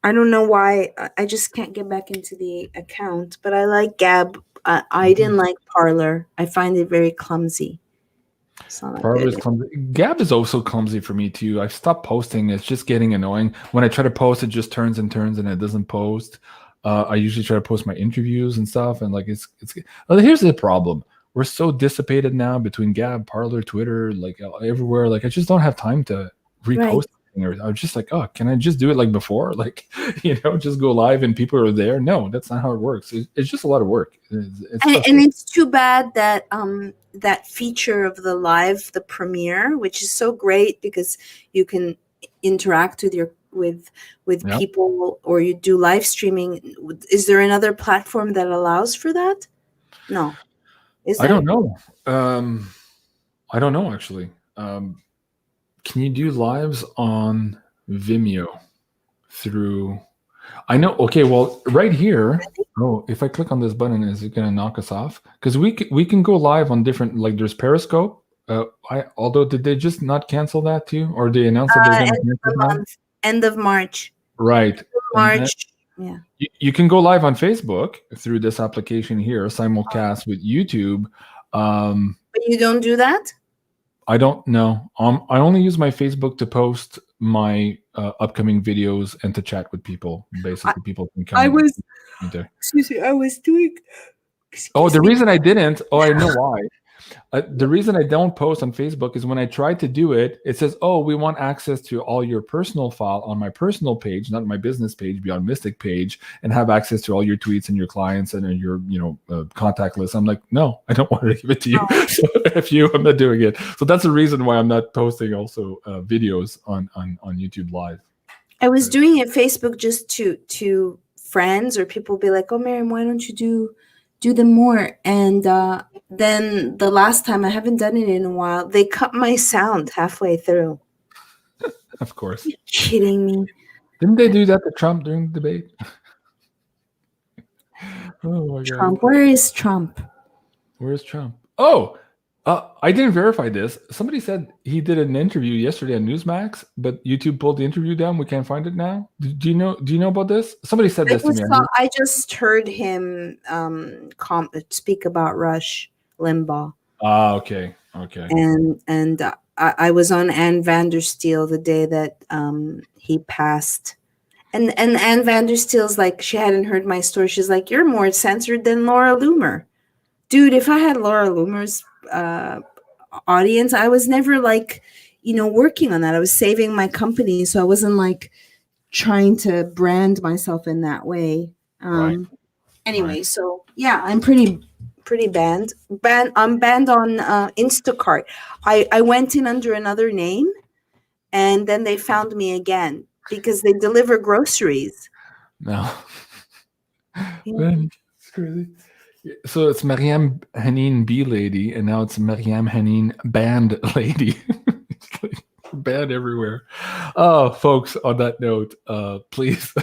I don't know why. I just can't get back into the account, but I like Gab. I didn't like Parler. I find it very clumsy. Parler is clumsy. Gab is also clumsy for me too. I've stopped posting. It's just getting annoying. When I try to post, it just turns and turns, and it doesn't post. I usually try to post my interviews and stuff, and like it's. Well, here's the problem. We're so dissipated now between Gab, Parler, Twitter, like everywhere. Like I just don't have time to repost. Right. I was just like, oh, can I just do it like before? Like, just go live and people are there. No, that's not how it works. It's just a lot of work. And it's too bad that that feature of the live, the premiere, which is so great because you can interact with your with Yep. people, or you do live streaming. Is there another platform that allows for that? No. Is I there? don't know. I don't know actually. Can you do lives on Vimeo through? I know. Okay, well, right here. Oh, if I click on this button, is it going to knock us off? Because we can go live on different. Like there's Periscope. Although did they just not cancel that too, or they announced that they're going to cancel that? End of March. Right. March. Yeah. You can go live on Facebook through this application here, simulcast with YouTube. But you don't do that? I don't know. I only use my Facebook to post my upcoming videos and to chat with people. Basically, people can come. Excuse me. I was doing. Oh, the reason I didn't. Oh, I know why. The reason I don't post on Facebook is when I try to do it, it says, "Oh, we want access to all your personal file on my personal page, not my business page, BeyondMystic page, and have access to all your tweets and your clients and your contact list." I'm like, no, I don't want to give it to you. So I'm not doing it. So that's the reason why I'm not posting also videos on YouTube Live. I was doing it Facebook just to friends or people be like, "Oh, Maryam, why don't you do them more?" And then the last time, I haven't done it in a while, they cut my sound halfway through. Of course. You're kidding me. Didn't they do that to Trump during the debate? Oh my God. Trump. Where is Trump? Where's Trump? Oh, I didn't verify this. Somebody said he did an interview yesterday on Newsmax, but YouTube pulled the interview down. We can't find it now. Do you know about this? Somebody said this to me. I just heard him speak about Rush Limbaugh. Ah, okay. And I was on Ann Vandersteel the day that he passed. And Ann Vandersteel's like, she hadn't heard my story. She's like, "You're more censored than Laura Loomer." Dude, if I had Laura Loomer's audience, I was never like, working on that. I was saving my company, so I wasn't like trying to brand myself in that way. Right. Anyway, Right. So yeah, I'm pretty banned. I'm banned on Instacart. I went in under another name, and then they found me again because they deliver groceries. No. Yeah. It's crazy. So it's MARYAM HENEIN B Lady, and now it's MARYAM HENEIN Band Lady. It's like band everywhere. Oh, folks, on that note, please,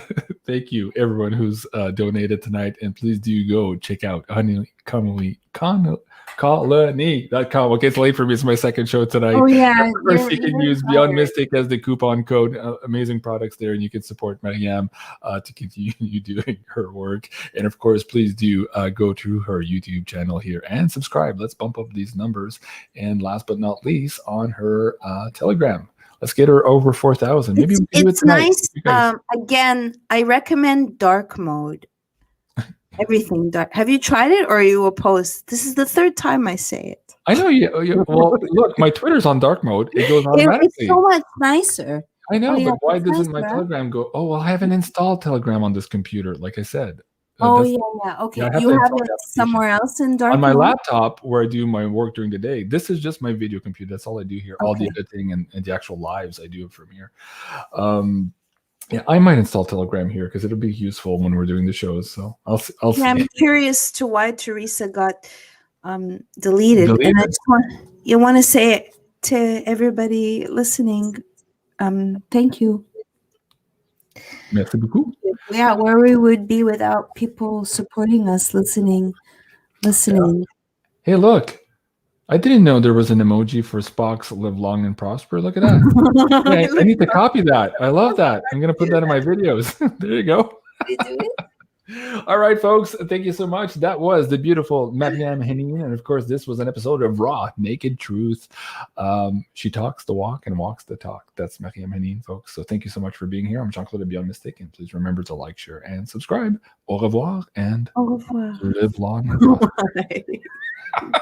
thank you, everyone who's donated tonight, and please do go check out colony.com. Okay, it's late for me. It's my second show tonight. Oh yeah. First, you can use BeyondMystic as the coupon code. Amazing products there, and you can support Maryam to continue doing her work. And of course, please do go to her YouTube channel here and subscribe. Let's bump up these numbers. And last but not least, on her Telegram. Let's get her over 4,000. Maybe we can do it tonight. Nice. Again, I recommend dark mode. Everything dark. Have you tried it, or are you opposed? This is the third time I say it. I know you. Well, look, my Twitter's on dark mode. It goes automatically. It's so much nicer. I know, yeah, but why it's doesn't my nicer. Telegram go? Oh, well, I haven't installed Telegram on this computer, like I said. Okay. Yeah, I You to have install it the somewhere else in dark on my mode? laptop where I do my work during the day. This is just my video computer. That's all I do here. All the Okay. editing and the actual lives I do it from here. Yeah, I might install Telegram here because it'll be useful when we're doing the shows. So I'll see. I'm curious to why Teresa got deleted. And I just want to say it to everybody listening. Thank you. Merci beaucoup. Yeah, where we would be without people supporting us, listening. Hey, look. I didn't know there was an emoji for Spock's "Live Long and Prosper." Look at that. Yeah, I need to copy that. I love that. I'm going to put that in my videos. There you go. All right, folks. Thank you so much. That was the beautiful MARYAM HENEIN. And of course, this was an episode of Raw Naked Truth. She talks the walk and walks the talk. That's MARYAM HENEIN, folks. So thank you so much for being here. I'm Jean-Claude BeyondMystic. And please remember to like, share, and subscribe. Au revoir and live long and prosper.